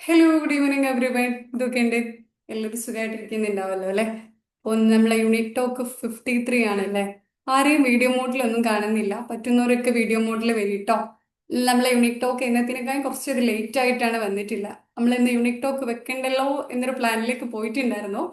Hello good evening everyone. ഇതൊക്കെയുണ്ട്, എല്ലാവരും സുഖമായിട്ടിരിക്കുന്നുണ്ടാവല്ലോ അല്ലെ? അപ്പോൾ നമ്മളെ യൂണിറ്റ് ടോക്ക് 53 ആണല്ലേ. ആരെയും വീഡിയോ മോഡിലൊന്നും കാണുന്നില്ല, പറ്റുന്നവരൊക്കെ വീഡിയോ മോഡിൽ വരിട്ടോ. നമ്മളെ യൂണിറ്റ് ടോക്ക് എന്നത്തിനേക്കാളും കുറച്ചൊരു ലേറ്റ് ആയിട്ടാണ് വന്നിട്ടില്ല. നമ്മൾ ഇന്ന് യൂണിറ്റ് ടോക്ക് വെക്കണ്ടല്ലോ എന്നൊരു പ്ലാനിലേക്ക് പോയിട്ടുണ്ടായിരുന്നു.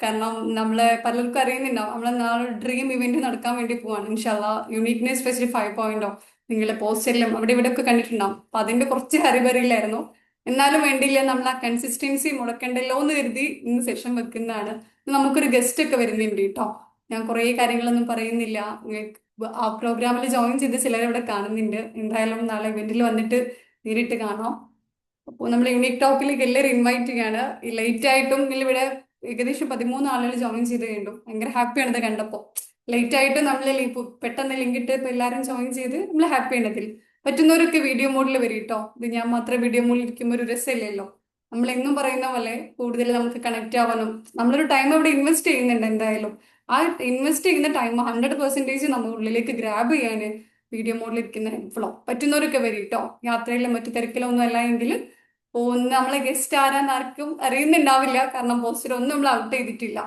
കാരണം നമ്മളെ പലർക്കും അറിയുന്നുണ്ടാവും, നമ്മളെ നാളെ ഡ്രീം ഇവന്റ് നടക്കാൻ വേണ്ടി പോവാണ് ഇൻഷാല്ലാ. യൂണിറ്റ്നെസ് സ്പെഷ്യലി 5.0 നിങ്ങളെ പോസ്റ്ററിലും അവിടെ ഇവിടെ ഒക്കെ കണ്ടിട്ടുണ്ടാവും. അപ്പൊ അതിന്റെ കുറച്ച് ഹറിബറിയിലായിരുന്നു. എന്നാലും വേണ്ടിയില്ല, നമ്മൾ ആ കൺസിസ്റ്റൻസി മുടക്കണ്ടല്ലോ എന്ന് കരുതി ഇന്ന് സെഷൻ വെക്കുന്നതാണ്. നമുക്കൊരു ഗസ്റ്റ് ഒക്കെ വരുന്നുണ്ട് കേട്ടോ. ഞാൻ കുറേ കാര്യങ്ങളൊന്നും പറയുന്നില്ല. നിങ്ങൾക്ക് ആ പ്രോഗ്രാമിൽ ജോയിൻ ചെയ്ത് ചിലരെ ഇവിടെ കാണുന്നുണ്ട്. എന്തായാലും നാളെ ഇവന്റിൽ വന്നിട്ട് നേരിട്ട് കാണാം. അപ്പോൾ നമ്മൾ യൂണിക് ടോക്കിലേക്ക് എല്ലാവരും ഇൻവൈറ്റ് ചെയ്യാണ്. ഈ ലേറ്റ് ആയിട്ടും ഇവിടെ ഏകദേശം 13 ആളുകൾ ജോയിൻ ചെയ്ത് കണ്ടു. ഭയങ്കര ഹാപ്പിയാണ് ഇത് കണ്ടപ്പോൾ. ലേറ്റ് ആയിട്ട് നമ്മൾ പെട്ടെന്ന് ലിങ്ക് ഇട്ട് ഇപ്പൊ എല്ലാവരും ജോയിൻ ചെയ്ത് നമ്മൾ ഹാപ്പിയാണ് ഇതിൽ. പറ്റുന്നവരൊക്കെ വീഡിയോ മോഡിൽ വരും കേട്ടോ. ഇത് ഞാൻ മാത്രം വീഡിയോ മോഡിൽ ഇരിക്കുമ്പോൾ ഒരു രസമില്ലല്ലോ. നമ്മൾ എന്നും പറയുന്ന പോലെ കൂടുതൽ നമുക്ക് കണക്ട് ആവാനും നമ്മളൊരു ടൈം ഇവിടെ ഇൻവെസ്റ്റ് ചെയ്യുന്നുണ്ട്. എന്തായാലും ആ ഇൻവെസ്റ്റ് ചെയ്യുന്ന ടൈം 100% നമ്മൾ ഉള്ളിലേക്ക് ഗ്രാബ് ചെയ്യാൻ വീഡിയോ മോഡിൽ ഇരിക്കുന്ന ഹെൽപ്ഫുള്ളോ. പറ്റുന്നവരൊക്കെ വരും കേട്ടോ. യാത്രയിലും മറ്റു തിരക്കിലോ ഒന്നും അല്ല എങ്കിൽ ഒന്ന് നമ്മളെ ഗസ്റ്റ് ആരാന്ന് ആർക്കും അറിയുന്നുണ്ടാവില്ല, കാരണം പോസ്റ്റർ ഒന്നും നമ്മൾ ഔട്ട് ചെയ്തിട്ടില്ല.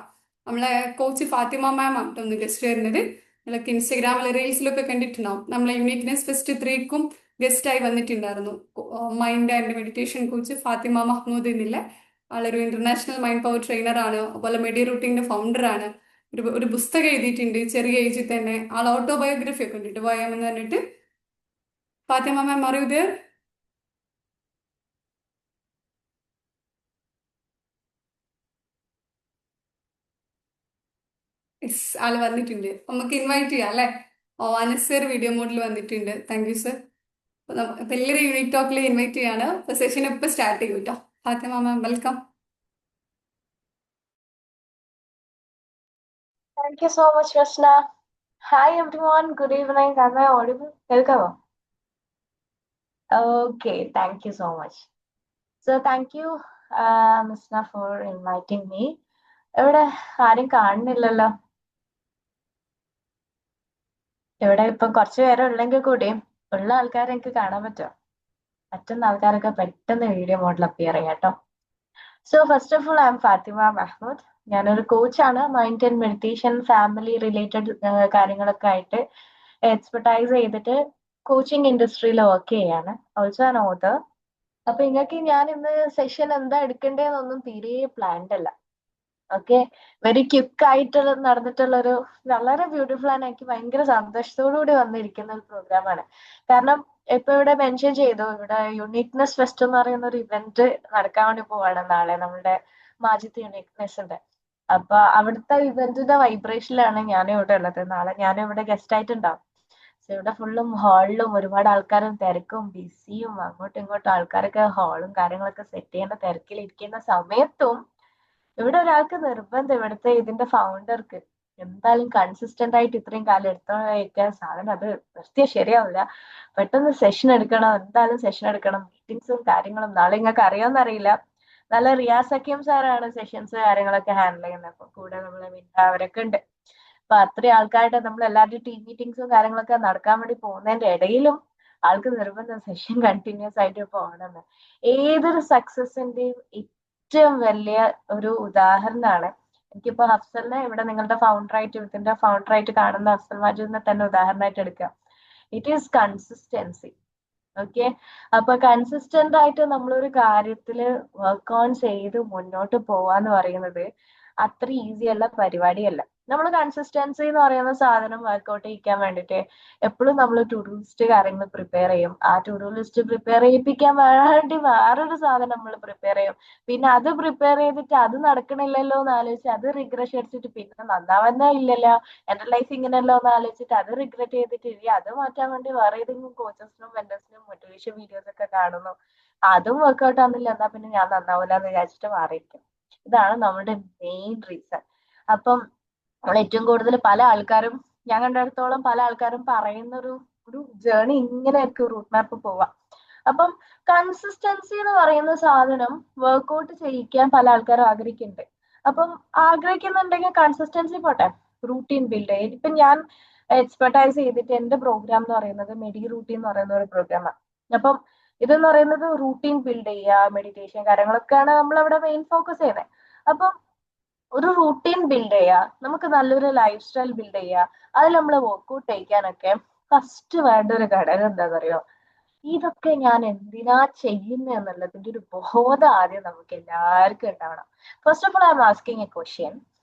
നമ്മളെ കോച്ച് ഫാത്തിമ മാം ആണ് ഒന്ന് ഗസ്റ്റ് വരുന്നത്. നിങ്ങളൊക്കെ ഇൻസ്റ്റഗ്രാമിലെ റീൽസിലൊക്കെ കണ്ടിട്ടുണ്ടാവും. നമ്മളെ യൂണിക്നെസ് ഫെസ്റ്റ് 3ക്കും ഗസ്റ്റായി വന്നിട്ടുണ്ടായിരുന്നു. Mind and meditation coach Fatima Mahmood എന്നില്ല ആളൊരു ഇന്റർനാഷണൽ മൈൻഡ് പവർ ട്രെയിനർ ആണ്. അതുപോലെ മെഡി റൂട്ടിന്റെ ഫൗണ്ടർ ആണ്. ഒരു പുസ്തകം എഴുതിയിട്ടുണ്ട് ചെറിയ ഏജിൽ തന്നെ. ആൾ ഓട്ടോബയോഗ്രഫി ഒക്കെ ഉണ്ട്, പോയാമെന്ന് പറഞ്ഞിട്ട്. ഫാത്തിമ മാം അറിയത്? യെസ്, ആള് വന്നിട്ടുണ്ട്. നമുക്ക് ഇൻവൈറ്റ് ചെയ്യാം അല്ലെ? ഓ, അനസർ വീഡിയോ മോഡിൽ വന്നിട്ടുണ്ട്. Thank you sir. അപ്പൊ എല്ലാവരും യൂണിറ്റ് ടോക്കിൽ ഇൻവൈറ്റ് ചെയ്യാണ്. സെഷൻ ഇപ്പൊ സ്റ്റാർട്ട് ചെയ്യും കേട്ടോ. Fatima ma'am welcome. Thank you so much, Rashna. Hi everyone, good evening. Am I audible? Welcome. Okay, thank you so much. So thank you, Rashna, for inviting me. ഇവിടെ ആരും കാണുന്നില്ലല്ലോ. ഇവിടെ ഇപ്പൊ കുറച്ചു പേരെ ഉള്ളെങ്കിൽ കൂടിയും ഉള്ള ആൾക്കാരെ എനിക്ക് കാണാൻ പറ്റുമോ? പറ്റുന്ന ആൾക്കാരൊക്കെ പെട്ടെന്ന് വീഡിയോ മോഡിൽ അപ്പിയർ ചെയ്യാം കേട്ടോ. So first of all I am Fathima Mahmood. ഞാനൊരു കോച്ചാണ്. Mind and meditation, family related കാര്യങ്ങളൊക്കെ ആയിട്ട് എക്സ്പെർട്ടൈസ് ചെയ്തിട്ട് കോച്ചിങ് ഇൻഡസ്ട്രിയിൽ വർക്ക് ചെയ്യാണ്. Also an author. അപ്പൊ നിങ്ങൾക്ക് ഞാൻ ഇന്ന് സെഷൻ എന്താ എടുക്കേണ്ടതെന്നൊന്നും തീരെ പ്ലാൻഡ് അല്ല. ഓക്കെ, വെരി ക്വിക്ക് ആയിട്ട് നടന്നിട്ടുള്ള ഒരു വളരെ ബ്യൂട്ടിഫുൾ ആണ്. എനിക്ക് ഭയങ്കര സന്തോഷത്തോടു കൂടി വന്നിരിക്കുന്ന ഒരു പ്രോഗ്രാമാണ്. കാരണം ഇപ്പൊ ഇവിടെ മെൻഷൻ ചെയ്തു, ഇവിടെ യുണീക്നെസ് ഫെസ്റ്റ് എന്ന് പറയുന്ന ഒരു ഇവന്റ് നടക്കാൻ വേണ്ടി പോവാണ് നാളെ നമ്മുടെ മാജിത്ത് യുണീക്നെസിന്റെ. അപ്പൊ അവിടുത്തെ ഇവന്റിന്റെ വൈബ്രേഷനിലാണ് ഞാനും ഇവിടെ ഉള്ളത്. നാളെ ഞാനും ഇവിടെ ഗസ്റ്റ് ആയിട്ടുണ്ടാവും. സോ ഇവിടെ ഫുള്ളും ഹാളിലും ഒരുപാട് ആൾക്കാരും തിരക്കും ബിസിയും അങ്ങോട്ടും ഇങ്ങോട്ടും ആൾക്കാരൊക്കെ ഹാളും കാര്യങ്ങളൊക്കെ സെറ്റ് ചെയ്യേണ്ട തിരക്കിലിരിക്കുന്ന സമയത്തും ഇവിടെ ഒരാൾക്ക് നിർബന്ധം, ഇവിടുത്തെ ഇതിന്റെ ഫൗണ്ടർക്ക് എന്തായാലും കൺസിസ്റ്റന്റ് ആയിട്ട് ഇത്രയും കാലം എടുത്തു വയ്ക്കാൻ സാധനം അത് നിർത്തിയാൽ ശരിയാവില്ല. പെട്ടെന്ന് സെഷൻ എടുക്കണം, എന്തായാലും സെഷൻ എടുക്കണം. മീറ്റിംഗ്സും കാര്യങ്ങളും നാളെ നിങ്ങൾക്ക് അറിയാമെന്നറിയില്ല. നല്ല റിയാസ് ഹക്കീം സാറാണ് സെഷൻസ് കാര്യങ്ങളൊക്കെ ഹാൻഡിൽ ചെയ്യുന്നത്. അപ്പൊ കൂടെ നമ്മളെ അവരൊക്കെ ഉണ്ട്. അപ്പൊ അത്രയും ആൾക്കാരുടെ നമ്മൾ എല്ലാവരുടെയും ടീം മീറ്റിംഗ്സും കാര്യങ്ങളൊക്കെ നടക്കാൻ വേണ്ടി പോകുന്നതിന്റെ ഇടയിലും ആൾക്ക് നിർബന്ധം സെഷൻ കണ്ടിന്യൂസ് ആയിട്ട് പോകണമെന്ന്. ഏതൊരു സക്സസിന്റെയും ഏറ്റവും വലിയ ഒരു ഉദാഹരണമാണ്. എനിക്കിപ്പോ ഹഫ്സലിനെ ഇവിടെ നിങ്ങളുടെ ഫൗണ്ടറായിട്ട്, ഇതിന്റെ ഫൗണ്ടറായിട്ട് കാണുന്ന ഹഫ്സൽ മാജുദിനെ തന്നെ ഉദാഹരണമായിട്ട് എടുക്കാം. It is consistency. ഓക്കെ, അപ്പൊ കൺസിസ്റ്റന്റ് ആയിട്ട് നമ്മളൊരു കാര്യത്തില് വർക്ക് ഓൺ ചെയ്ത് മുന്നോട്ട് പോവാന്ന് പറയുന്നത് അത്ര ഈസി അല്ല പരിപാടിയല്ല. നമ്മൾ കൺസിസ്റ്റൻസി എന്ന് പറയുന്ന സാധനം വർക്ക്ഔട്ട് ചെയ്യിക്കാൻ വേണ്ടിയിട്ട് എപ്പോഴും നമ്മൾ ടു ഡു ലിസ്റ്റ് കാര്യങ്ങൾ പ്രിപ്പയർ ചെയ്യും. ആ ടു ഡു ലിസ്റ്റ് പ്രിപ്പയർ ചെയ്യിപ്പിക്കാൻ വേണ്ടി വേറൊരു സാധനം നമ്മൾ പ്രിപ്പയർ ചെയ്യും. പിന്നെ അത് പ്രിപ്പയർ ചെയ്തിട്ട് അത് നടക്കണില്ലല്ലോ എന്ന് ആലോചിച്ച് അത് റിഗ്രറ്റ് അടിച്ചിട്ട് പിന്നെ നന്നാവുന്നേ ഇല്ലല്ലോ, എന്റെ ലൈഫ് ഇങ്ങനെയല്ലോ എന്ന് ആലോചിച്ചിട്ട് അത് റിഗ്രറ്റ് ചെയ്തിട്ട് ഇനി അത് മാറ്റാൻ വേണ്ടി വേറെ ഏതെങ്കിലും കോച്ചസിനും മെന്റേഴ്സിനും മോട്ടിവേഷൻ വീഡിയോസ് ഒക്കെ കാണുന്നു. അതും വർക്ക്ഔട്ട് ആവുന്നില്ല, എന്നാ പിന്നെ ഞാൻ നന്നാവില്ല എന്ന് വിചാരിച്ചിട്ട് മാറിയിരിക്കും. ഇതാണ് നമ്മുടെ മെയിൻ റീസൺ. അപ്പം നമ്മൾ ഏറ്റവും കൂടുതൽ പല ആൾക്കാരും, ഞാൻ കണ്ടിടത്തോളം പല ആൾക്കാരും പറയുന്ന ഒരു ഒരു ജേർണി ഇങ്ങനെ ആയിരിക്കും റൂട്ട് മാപ്പ് പോവാം. അപ്പം കൺസിസ്റ്റൻസി എന്ന് പറയുന്ന സാധനം വർക്ക്ഔട്ട് ചെയ്യിക്കാൻ പല ആൾക്കാരും ആഗ്രഹിക്കുന്നുണ്ട്. അപ്പം ആഗ്രഹിക്കുന്നുണ്ടെങ്കിൽ കൺസിസ്റ്റൻസി പോട്ടെ, റൂട്ടീൻ ബിൽഡ് ചെയ്യും. ഇപ്പൊ ഞാൻ എക്സ്പെർട്ടൈസ് ചെയ്തിട്ട് എന്റെ പ്രോഗ്രാം എന്ന് പറയുന്നത് മെഡി റൂട്ടീൻ എന്ന് പറയുന്ന ഒരു പ്രോഗ്രാമാണ്. അപ്പം ഇതെന്ന് പറയുന്നത് റൂട്ടീൻ ബിൽഡ് ചെയ്യുക, മെഡിറ്റേഷൻ കാര്യങ്ങളൊക്കെയാണ് നമ്മൾ അവിടെ മെയിൻ ഫോക്കസ് ചെയ്യുന്നത്. അപ്പം ഒരു റൂട്ടീൻ ബിൽഡ് ചെയ്യുക, നമുക്ക് നല്ലൊരു ലൈഫ് സ്റ്റൈൽ ബിൽഡ് ചെയ്യുക, അതിൽ നമ്മൾ വർക്ക്ഔട്ട് ചെയ്യിക്കാനൊക്കെ ഫസ്റ്റ് വേണ്ട ഒരു ഘടകം എന്താണെന്നറിയോ? ഇതൊക്കെ ഞാൻ എന്തിനാ ചെയ്യുന്നത് എന്നുള്ളതിന്റെ ഒരു ബോധം ആദ്യം നമുക്ക് എല്ലാവർക്കും ഉണ്ടാവണം. First of all I am asking A question.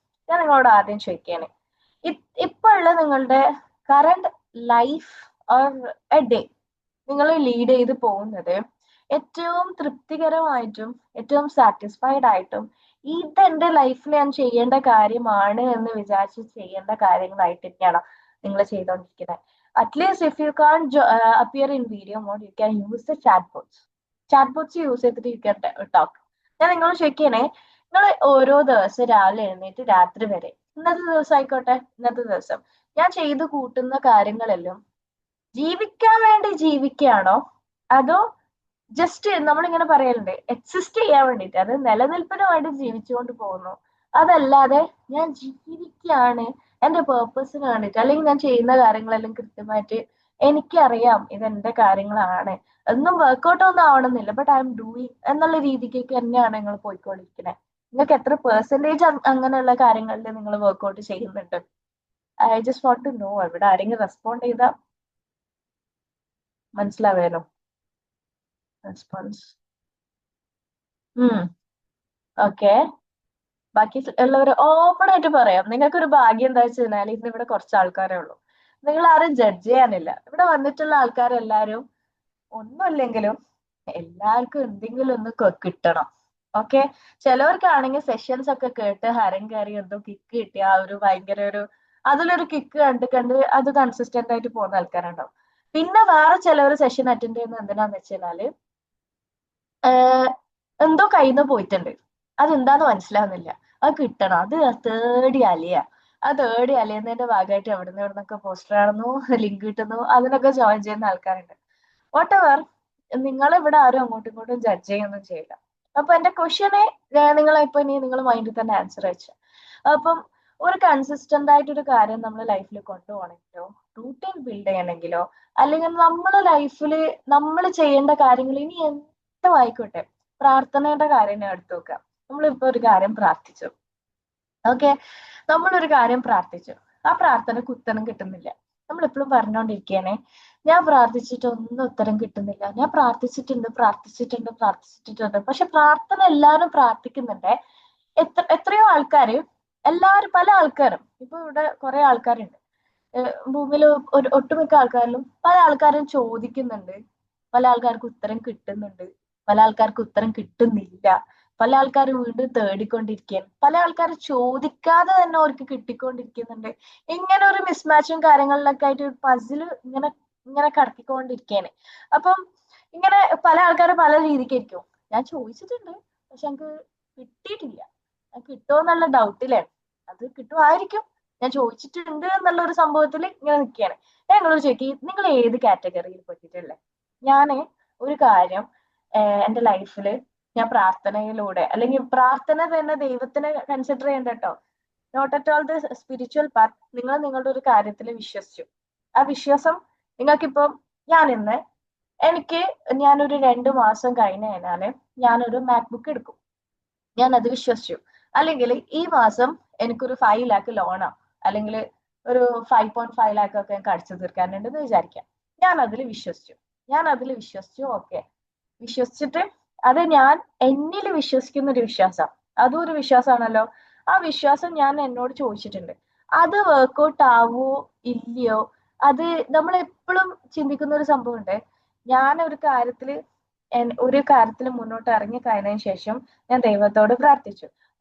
ഞാൻ നിങ്ങളോട് ആദ്യം ചോദിക്കുകയാണ്, ഇപ്പൊ ഉള്ള നിങ്ങളുടെ current life or A day നിങ്ങൾ ലീഡ് ചെയ്ത് പോകുന്നത് ഏറ്റവും തൃപ്തികരമായിട്ടും ഏറ്റവും സാറ്റിസ്ഫൈഡ് ആയിട്ടും ഇതെന്റെ ലൈഫിൽ ഞാൻ ചെയ്യേണ്ട കാര്യമാണ് എന്ന് വിചാരിച്ച് ചെയ്യേണ്ട കാര്യങ്ങളായിട്ട് തന്നെയാണ് നിങ്ങൾ ചെയ്തുകൊണ്ടിരിക്കുന്നത്. At least if you can appear in video mode, you can use the chat bots. Chat bots use ചെയ്തിട്ട് യു ക്യാൻ ടോക്ക്. ഞാൻ നിങ്ങളോട് ചോദിക്കണേ, നിങ്ങൾ ഓരോ ദിവസം രാവിലെ എഴുന്നേറ്റ് രാത്രി വരെ, ഇന്നത്തെ ദിവസം ആയിക്കോട്ടെ, ഇന്നത്തെ ദിവസം ഞാൻ ചെയ്തു കൂട്ടുന്ന കാര്യങ്ങളെല്ലാം ജീവിക്കാൻ വേണ്ടി ജീവിക്കുകയാണോ, അതോ ജസ്റ്റ് നമ്മളിങ്ങനെ പറയലുണ്ട് എക്സിസ്റ്റ് ചെയ്യാൻ വേണ്ടിയിട്ട്, അത് നിലനിൽപ്പിന് വേണ്ടി ജീവിച്ചുകൊണ്ട് പോകുന്നു, അതല്ലാതെ ഞാൻ ജീവിക്കുകയാണ് എന്റെ പേർപ്പസിന് വേണ്ടിയിട്ട്, അല്ലെങ്കിൽ ഞാൻ ചെയ്യുന്ന കാര്യങ്ങളെല്ലാം കൃത്യമായിട്ട് എനിക്കറിയാം ഇതെന്റെ കാര്യങ്ങളാണ്, ഒന്നും വർക്ക്ഔട്ട് ഒന്നും ആവണമെന്നില്ല, ബട്ട് ഐ എം ഡൂയിങ് എന്നുള്ള രീതിക്കേക്ക് തന്നെയാണ് നിങ്ങൾ പോയിക്കൊണ്ടിരിക്കുന്നത്. നിങ്ങൾക്ക് എത്ര പെർസെന്റേജ് അങ്ങനെയുള്ള കാര്യങ്ങളിൽ നിങ്ങൾ വർക്ക്ഔട്ട് ചെയ്യുന്നുണ്ട്? I just want to know. ഇവിടെ ആരെങ്കിലും റെസ്പോണ്ട് ചെയ്താൽ മനസ്സിലാവേനോ? Response okay. ബാക്കി ഉള്ളവർ ഓപ്പൺ ആയിട്ട് പറയാം. നിങ്ങൾക്ക് ഒരു ഭാഗ്യം എന്താ വെച്ച് കഴിഞ്ഞാൽ ഇന്ന് ഇവിടെ കുറച്ച് ആൾക്കാരേ ഉള്ളൂ. നിങ്ങൾ ആരും ജഡ്ജ് ചെയ്യാനില്ല. ഇവിടെ വന്നിട്ടുള്ള ആൾക്കാരെല്ലാരും ഒന്നുമില്ലെങ്കിലും എല്ലാവർക്കും എന്തെങ്കിലും ഒന്ന് കിട്ടണം. ഓക്കെ. ചിലവർക്കാണെങ്കിൽ സെഷൻസ് ഒക്കെ കേട്ട് ഹരം കയറി എന്തോ കിക്ക് കിട്ടിയ ആ ഒരു ഭയങ്കര ഒരു അതിലൊരു കിക്ക് കണ്ട് അത് കൺസിസ്റ്റന്റ് ആയിട്ട് പോകുന്ന ആൾക്കാരുണ്ടാവും. പിന്നെ വേറെ ചിലവർ സെഷൻ അറ്റൻഡ് ചെയ്യുന്നത് എന്തിനാന്ന് വെച്ച് കഴിഞ്ഞാല് എന്തോ കയ്യിൽ നിന്ന് പോയിട്ടുണ്ട്, അതെന്താന്ന് മനസ്സിലാവുന്നില്ല, അത് കിട്ടണം, അത് തേടി അലയ, ആ തേടി അലയുന്നതിന്റെ ഭാഗമായിട്ട് എവിടുന്ന് എവിടുന്നൊക്കെ പോസ്റ്റർ ആണെന്നോ ലിങ്ക് കിട്ടുന്നു, അതിനൊക്കെ ജോയിൻ ചെയ്യുന്ന ആൾക്കാരുണ്ട്. വാട്ട് എവർ, നിങ്ങളിവിടെ ആരും അങ്ങോട്ടും ഇങ്ങോട്ടും ജഡ്ജ് ചെയ്യൊന്നും ചെയ്യില്ല. അപ്പൊ എന്റെ ക്വസ്റ്റ്യനെ നിങ്ങളിപ്പോ ഇനി നിങ്ങൾ മൈൻഡിൽ തന്നെ ആൻസർ അയച്ചു. അപ്പം ഒരു കൺസിസ്റ്റന്റ് ആയിട്ടൊരു കാര്യം നമ്മൾ ലൈഫിൽ കൊണ്ടുപോകണമെങ്കിലോ റൂട്ടീൻ ബിൽഡ് ചെയ്യണമെങ്കിലോ അല്ലെങ്കിൽ നമ്മുടെ ലൈഫിൽ നമ്മൾ ചെയ്യേണ്ട കാര്യങ്ങൾ ഇനി എന്തും ആയിക്കോട്ടെ, പ്രാർത്ഥനയുടെ കാര്യം ഞാൻ എടുത്തു നോക്കാം. നമ്മളിപ്പോ ഒരു കാര്യം പ്രാർത്ഥിച്ചു, ഓക്കെ, നമ്മളൊരു കാര്യം പ്രാർത്ഥിച്ചു, ആ പ്രാർത്ഥനക്ക് ഉത്തരം കിട്ടുന്നില്ല. നമ്മൾ എപ്പോഴും പറഞ്ഞുകൊണ്ടിരിക്കുകയാണെ, ഞാൻ പ്രാർത്ഥിച്ചിട്ട് ഒന്നും ഉത്തരം കിട്ടുന്നില്ല, ഞാൻ പ്രാർത്ഥിച്ചിട്ടുണ്ട്. പക്ഷെ പ്രാർത്ഥന എല്ലാവരും പ്രാർത്ഥിക്കുന്നുണ്ട്. എത്രയോ ആൾക്കാര്, എല്ലാവരും പല ആൾക്കാരും, ഇപ്പൊ ഇവിടെ കുറെ ആൾക്കാരുണ്ട് ഭൂമിയിൽ, ഒരു ഒട്ടുമിക്ക ആൾക്കാരിലും പല ആൾക്കാരും ചോദിക്കുന്നുണ്ട്, പല ആൾക്കാർക്ക് ഉത്തരം കിട്ടുന്നുണ്ട്, പല ആൾക്കാർക്ക് ഉത്തരം കിട്ടുന്നില്ല, പല ആൾക്കാർ വീണ്ടും തേടിക്കൊണ്ടിരിക്കുകയാണ്, പല ആൾക്കാർ ചോദിക്കാതെ തന്നെ അവർക്ക് കിട്ടിക്കൊണ്ടിരിക്കുന്നുണ്ട്. ഇങ്ങനെ ഒരു മിസ്മാച്ചും കാര്യങ്ങളിലൊക്കെ ആയിട്ട് ഒരു പസില് ഇങ്ങനെ ഇങ്ങനെ കടത്തിക്കൊണ്ടിരിക്കുകയാണ്. അപ്പം ഇങ്ങനെ പല ആൾക്കാർ പല രീതിക്കായിരിക്കും. ഞാൻ ചോദിച്ചിട്ടുണ്ട് പക്ഷെ എനിക്ക് കിട്ടിയിട്ടില്ല, ഞാൻ കിട്ടുമോ എന്നുള്ള ഡൗട്ടിലാണ്. അത് കിട്ടുമായിരിക്കും, ഞാൻ ചോദിച്ചിട്ടുണ്ട് എന്നുള്ള ഒരു സംഭവത്തിൽ ഇങ്ങനെ നിൽക്കുകയാണ്. ഞങ്ങളോട് ചോദിക്കും, നിങ്ങൾ ഏത് കാറ്റഗറിയിൽ പെട്ടിട്ടുള്ളത്? ഞാൻ ഒരു കാര്യം എൻ്റെ ലൈഫിൽ ഞാൻ പ്രാർത്ഥനയിലൂടെ, അല്ലെങ്കിൽ പ്രാർത്ഥന തന്നെ ദൈവത്തിനെ കൺസിഡർ ചെയ്യണ്ട കേട്ടോ, not at all the spiritual part, നിങ്ങൾ നിങ്ങളുടെ ഒരു കാര്യത്തിൽ വിശ്വസിച്ചു, ആ വിശ്വാസം നിങ്ങൾക്കിപ്പം എനിക്ക് ഞാനൊരു 2 മാസം കഴിഞ്ഞ് കഴിഞ്ഞാല് ഞാനൊരു മാക്ബുക്ക് എടുക്കും, ഞാൻ അത് വിശ്വസിച്ചു. അല്ലെങ്കിൽ ഈ മാസം എനിക്കൊരു 5 ലാക്ക് ലോണോ അല്ലെങ്കിൽ ഒരു 5.5 ലാക്ക് ഒക്കെ എനിക്ക് അടിച്ചു തീർക്കാനുണ്ടെന്ന് വിചാരിക്കാം. ഞാൻ അതിൽ വിശ്വസിച്ചു. ഓക്കെ, വിശ്വസിച്ചിട്ട് അത് ഞാൻ എന്നിൽ വിശ്വസിക്കുന്ന ഒരു വിശ്വാസം, അതും ഒരു വിശ്വാസമാണല്ലോ. ആ വിശ്വാസം ഞാൻ എന്നോട് ചോദിച്ചിട്ടുണ്ട്, അത് വർക്ക്ഔട്ട് ആവോ ഇല്ലയോ, അത് നമ്മൾ എപ്പോഴും ചിന്തിക്കുന്ന ഒരു സംഭവമുണ്ട്. ഞാൻ ഒരു കാര്യത്തിൽ മുന്നോട്ട് ഇറങ്ങി കഴിഞ്ഞതിന് ശേഷം ഞാൻ ദൈവത്തോട്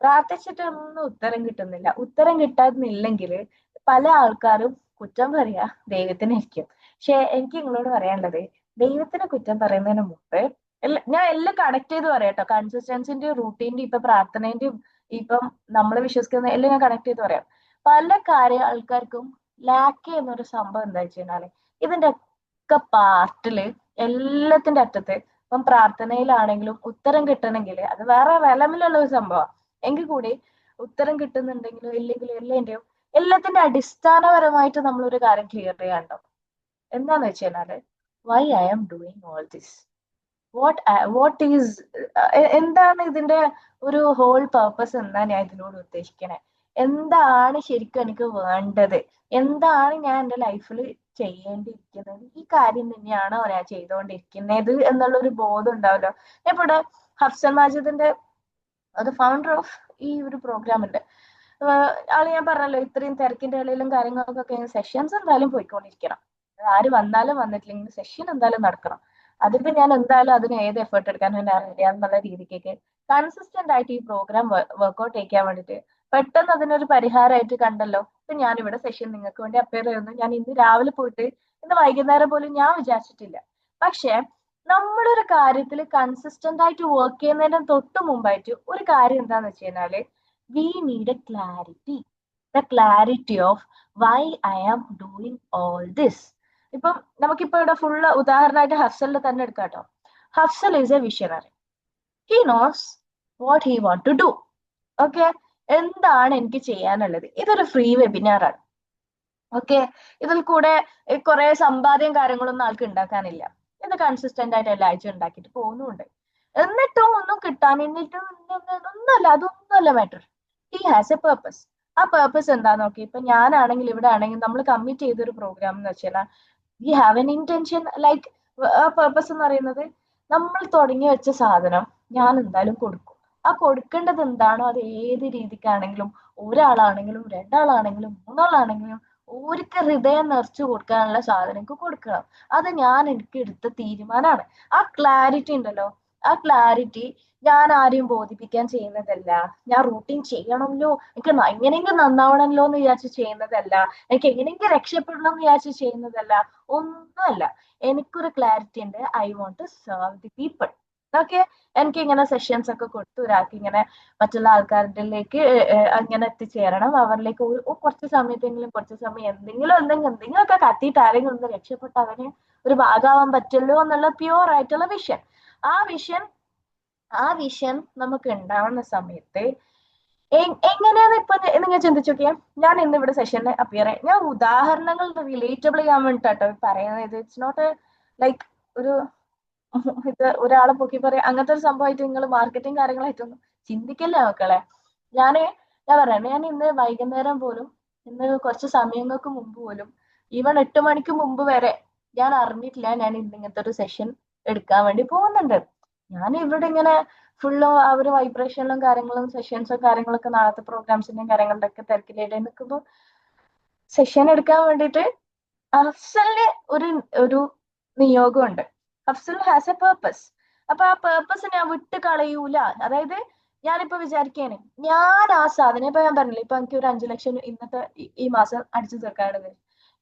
പ്രാർത്ഥിച്ചിട്ടൊന്നും ഉത്തരം കിട്ടുന്നില്ല. ഉത്തരം കിട്ടാന്നില്ലെങ്കിൽ പല ആൾക്കാരും കുറ്റം പറയാ ദൈവത്തിനായിരിക്കും. പക്ഷെ എനിക്ക് നിങ്ങളോട് പറയാനുള്ളത്, ദൈവത്തിന് കുറ്റം പറയുന്നതിന് മുമ്പ് ഞാൻ എല്ലാം കണക്ട് ചെയ്ത് പറയാം കേട്ടോ, കൺസിസ്റ്റൻസിന്റെയും റൂട്ടീന്റെയും ഇപ്പൊ പ്രാർത്ഥനേന്റെയും ഇപ്പം നമ്മൾ വിശ്വസിക്കുന്ന എല്ലാം ഞാൻ കണക്ട് ചെയ്ത് പറയാം. പല ആൾക്കാർക്കും ലാക്ക് ചെയ്യുന്ന ഒരു സംഭവം എന്താ വെച്ച് കഴിഞ്ഞാല്, ഇതിന്റെ ഒക്കെ പാർട്ടില് എല്ലാത്തിന്റെ അറ്റത്ത് ഇപ്പം പ്രാർത്ഥനയിലാണെങ്കിലും ഉത്തരം കിട്ടണമെങ്കിൽ അത് വേറെ റെലമിലുള്ള ഒരു സംഭവം, എങ്കിൽ കൂടി ഉത്തരം കിട്ടുന്നുണ്ടെങ്കിലും ഇല്ലെങ്കിലും എല്ലാത്തിന്റെ അടിസ്ഥാനപരമായിട്ട് നമ്മൾ ഒരു കാര്യം ക്ലിയർ ചെയ്യാനുണ്ടോ, എന്താന്ന് വെച്ച് കഴിഞ്ഞാല് why I am doing all this, what is എന്താണ് ഇതിന്റെ ഒരു ഹോൾ പർപ്പസ് എന്നാ ഞാൻ ഇതിനോട് ഉദ്ദേശിക്കണേ, എന്താണ് ശരിക്കും എനിക്ക് വേണ്ടത്, എന്താണ് ഞാൻ എൻ്റെ ലൈഫിൽ ചെയ്യേണ്ടിയിരിക്കുന്നത്, ഈ കാര്യം തന്നെയാണോ ഞാൻ ചെയ്തുകൊണ്ടിരിക്കുന്നത് എന്നുള്ള ഒരു ബോധം ഉണ്ടാവല്ലോ. ഇപ്പൊ ഇവിടെ ഹഫ്സൽ മാജിദിന്റെ അത് ഫൗണ്ടർ ഓഫ് ഈ ഒരു പ്രോഗ്രാം ഉണ്ട്. ആള് ഞാൻ പറഞ്ഞല്ലോ ഇത്രയും തിരക്കിന്റെ ഇടയിലും കാര്യങ്ങൾക്കൊക്കെ സെഷൻസ് എന്തായാലും പോയിക്കൊണ്ടിരിക്കണം. ആര് വന്നാലും വന്നിട്ടില്ലെങ്കിൽ സെഷൻ എന്തായാലും നടക്കണം. അതിപ്പോ ഞാൻ എന്തായാലും അതിന് ഏത് എഫേർട്ട് എടുക്കാനും ഞാൻ അറിയാന്നുള്ള രീതിക്കൊക്കെ കൺസിസ്റ്റന്റ് ആയിട്ട് ഈ പ്രോഗ്രാം വർക്ക്ഔട്ട് ചെയ്യിക്കാൻ വേണ്ടിട്ട് പെട്ടെന്ന് അതിനൊരു പരിഹാരമായിട്ട് കണ്ടല്ലോ. ഇപ്പൊ ഞാൻ ഇവിടെ സെഷൻ നിങ്ങൾക്ക് വേണ്ടി അപ്പയർ ചെയ്യുന്നു. ഞാൻ ഇന്ന് രാവിലെ പോയിട്ട് ഇന്ന് വൈകുന്നേരം പോലും ഞാൻ വിചാരിച്ചിട്ടില്ല. പക്ഷെ നമ്മളൊരു കാര്യത്തിൽ കൺസിസ്റ്റന്റ് ആയിട്ട് വർക്ക് ചെയ്യുന്നതിന് തൊട്ട് മുമ്പായിട്ട് ഒരു കാര്യം എന്താന്ന് വെച്ച് കഴിഞ്ഞാല് we need a clarity, the clarity of why I am doing all this. ഇപ്പം നമുക്കിപ്പോ ഇവിടെ ഫുള്ള് ഉദാഹരണമായിട്ട് ഹഫ്സലിന്റെ തന്നെ എടുക്കാം കേട്ടോ. Hafsal is a visionary. He knows what he want to do. Okay, എന്താണ് എനിക്ക് ചെയ്യാനുള്ളത്. ഇതൊരു ഫ്രീ വെബിനാർ ആണ്. ഓക്കെ, ഇതിൽ കൂടെ കുറെ സമ്പാദ്യം കാര്യങ്ങളൊന്നും ആൾക്ക് ഉണ്ടാക്കാനില്ല. ഇത് കൺസിസ്റ്റന്റ് ആയിട്ട് എല്ലാ ആഴ്ച ഉണ്ടാക്കിയിട്ട് പോകുന്നുണ്ട്. എന്നിട്ടും ഒന്നും കിട്ടാൻ ഒന്നുമല്ല, അതൊന്നുമല്ല matter. He has a purpose. ആ പേർപ്പസ് എന്താന്ന് നോക്കി. ഇപ്പൊ ഞാനാണെങ്കിൽ ഇവിടെ ആണെങ്കിൽ നമ്മൾ കമ്മിറ്റ് ചെയ്തൊരു പ്രോഗ്രാം എന്ന് വെച്ചാൽ we have an intention. Like ആ പേർപ്പസ് എന്ന് പറയുന്നത് നമ്മൾ തുടങ്ങി വെച്ച സാധനം ഞാൻ എന്തായാലും കൊടുക്കും. ആ കൊടുക്കേണ്ടത് എന്താണോ അത് ഏത് രീതിക്കാണെങ്കിലും, ഒരാളാണെങ്കിലും രണ്ടാളാണെങ്കിലും മൂന്നാളാണെങ്കിലും ഒരിക്കൽ ഹൃദയം നിറച്ചു കൊടുക്കാനുള്ള സാധനം എനിക്ക് കൊടുക്കണം. അത് ഞാൻ എനിക്ക് എടുത്ത തീരുമാനമാണ്. ആ ക്ലാരിറ്റി ഉണ്ടല്ലോ, ആ ക്ലാരിറ്റി ഞാൻ ആരെയും ബോധിപ്പിക്കാൻ ചെയ്യുന്നതല്ല. ഞാൻ റൂട്ടീൻ ചെയ്യണമല്ലോ, എനിക്ക് എങ്ങനെയെങ്കിലും നന്നാവണമല്ലോ എന്ന് വിചാരിച്ച് ചെയ്യുന്നതല്ല. എനിക്ക് എങ്ങനെയെങ്കിലും രക്ഷപ്പെടണം എന്ന് വിചാരിച്ച് ചെയ്യുന്നതല്ല. ഒന്നുമല്ല. എനിക്കൊരു ക്ലാരിറ്റി ഉണ്ട്. I want to serve the people. Okay, എനിക്ക് ഇങ്ങനെ സെഷൻസ് ഒക്കെ കൊടുത്തു ഒരാൾക്ക് ഇങ്ങനെ മറ്റുള്ള ആൾക്കാരിലേക്ക് അങ്ങനെ എത്തിച്ചേരണം. അവരിലേക്ക് കുറച്ച് സമയത്തെങ്കിലും കുറച്ച് സമയം എന്തെങ്കിലുമൊക്കെ കത്തിയിട്ട് ആരെങ്കിലും ഒന്ന് രക്ഷപ്പെട്ട് അവന് ഒരു ഭാഗമാവാൻ പറ്റുമല്ലോ എന്നുള്ള പ്യൂർ ആയിട്ടുള്ള വിഷൻ. ആ വിഷൻ നമുക്ക് ഉണ്ടാവുന്ന സമയത്ത് എങ്ങനെയാന്ന് ഇപ്പൊ നിങ്ങൾ ചിന്തിച്ചു നോക്കിയാൽ, ഞാൻ ഇന്ന് ഇവിടെ സെഷനിൽ അപ്പിയർ ആയി. ഞാൻ ഉദാഹരണങ്ങൾ റിലേറ്റബിൾ ചെയ്യാൻ വേണ്ടിട്ടോ പറയുന്നത്. ഇറ്റ്സ് നോട്ട് ലൈക്ക് ഒരു ഇത് ഒരാളെ പൊക്കി പറയാം അങ്ങനത്തെ ഒരു സംഭവമായിട്ട് നിങ്ങൾ മാർക്കറ്റിംഗ് കാര്യങ്ങളായിട്ടൊന്നും ചിന്തിക്കല്ലേ മക്കളെ. ഞാൻ പറയണേ, ഞാൻ ഇന്ന് വൈകുന്നേരം പോലും, ഇന്ന് കുറച്ച് സമയങ്ങൾക്ക് മുമ്പ് പോലും, ഈവൺ 8 മണിക്ക് മുമ്പ് വരെ ഞാൻ അറിഞ്ഞിട്ടില്ല ഞാൻ ഇന്ന് ഇങ്ങനത്തെ ഒരു സെഷൻ എടുക്കാൻ വേണ്ടി പോകുന്നുണ്ട്. ഞാൻ ഇവിടെ ഇങ്ങനെ ഫുള്ള് ആ ഒരു വൈബ്രേഷനിലും കാര്യങ്ങളും സെഷൻസും കാര്യങ്ങളൊക്കെ നാളത്തെ പ്രോഗ്രാംസിന്റെയും കാര്യങ്ങളുടെ ഒക്കെ തിരക്കിലിടെ നിൽക്കുമ്പോൾ സെഷൻ എടുക്കാൻ വേണ്ടിയിട്ട് അഫ്സലിന് ഒരു നിയോഗമുണ്ട്. Afsal has a purpose. അപ്പൊ ആ പേർപ്പസ് ഞാൻ വിട്ട് കളയൂല. അതായത് ഞാനിപ്പോ വിചാരിക്കാണ്, ഞാൻ ആ സാധനം ഇപ്പൊ ഞാൻ പറഞ്ഞില്ല, ഇപ്പൊ എനിക്ക് ഒരു 5 ലക്ഷം ഇന്നത്തെ ഈ മാസം അടിച്ചു തീർക്കാനുള്ളത്,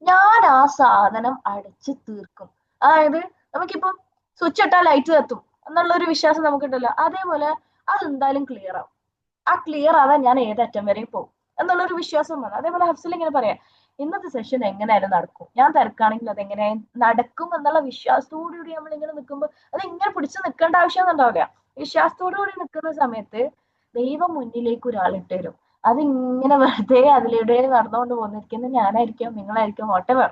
ഞാൻ ആ സാധനം അടിച്ചു തീർക്കും. അതായത് നമുക്കിപ്പോ സ്വിച്ച് ഇട്ടാൽ ലൈറ്റ് കത്തും എന്നുള്ള ഒരു വിശ്വാസം നമുക്കുണ്ടല്ലോ, അതേപോലെ അതെന്തായാലും ക്ലിയർ ആവും. ആ ക്ലിയർ ആവാൻ ഞാൻ ഏതറ്റം വരെയും പോകും എന്നുള്ളൊരു വിശ്വാസം വന്നു. അതേപോലെ ഹഫ്സൽ ഇങ്ങനെ പറയാം, ഇന്നത്തെ സെഷൻ എങ്ങനെയായാലും നടക്കും, ഞാൻ തിരക്കാണെങ്കിൽ അത് എങ്ങനെയായാലും നടക്കും എന്നുള്ള വിശ്വാസത്തോടുകൂടി നമ്മൾ ഇങ്ങനെ നിൽക്കുമ്പോൾ അത് ഇങ്ങനെ പിടിച്ചു നിൽക്കേണ്ട ആവശ്യമൊന്നും ഉണ്ടാവില്ല. വിശ്വാസത്തോടുകൂടി നിൽക്കുന്ന സമയത്ത് ദൈവം മുന്നിലേക്ക് ഒരാൾ ഇട്ടുതരും. അതിങ്ങനെ വെറുതെ അതിലൂടെ നടന്നുകൊണ്ട് പോന്നിരിക്കുന്നത് ഞാനായിരിക്കും, നിങ്ങളായിരിക്കും, whatever,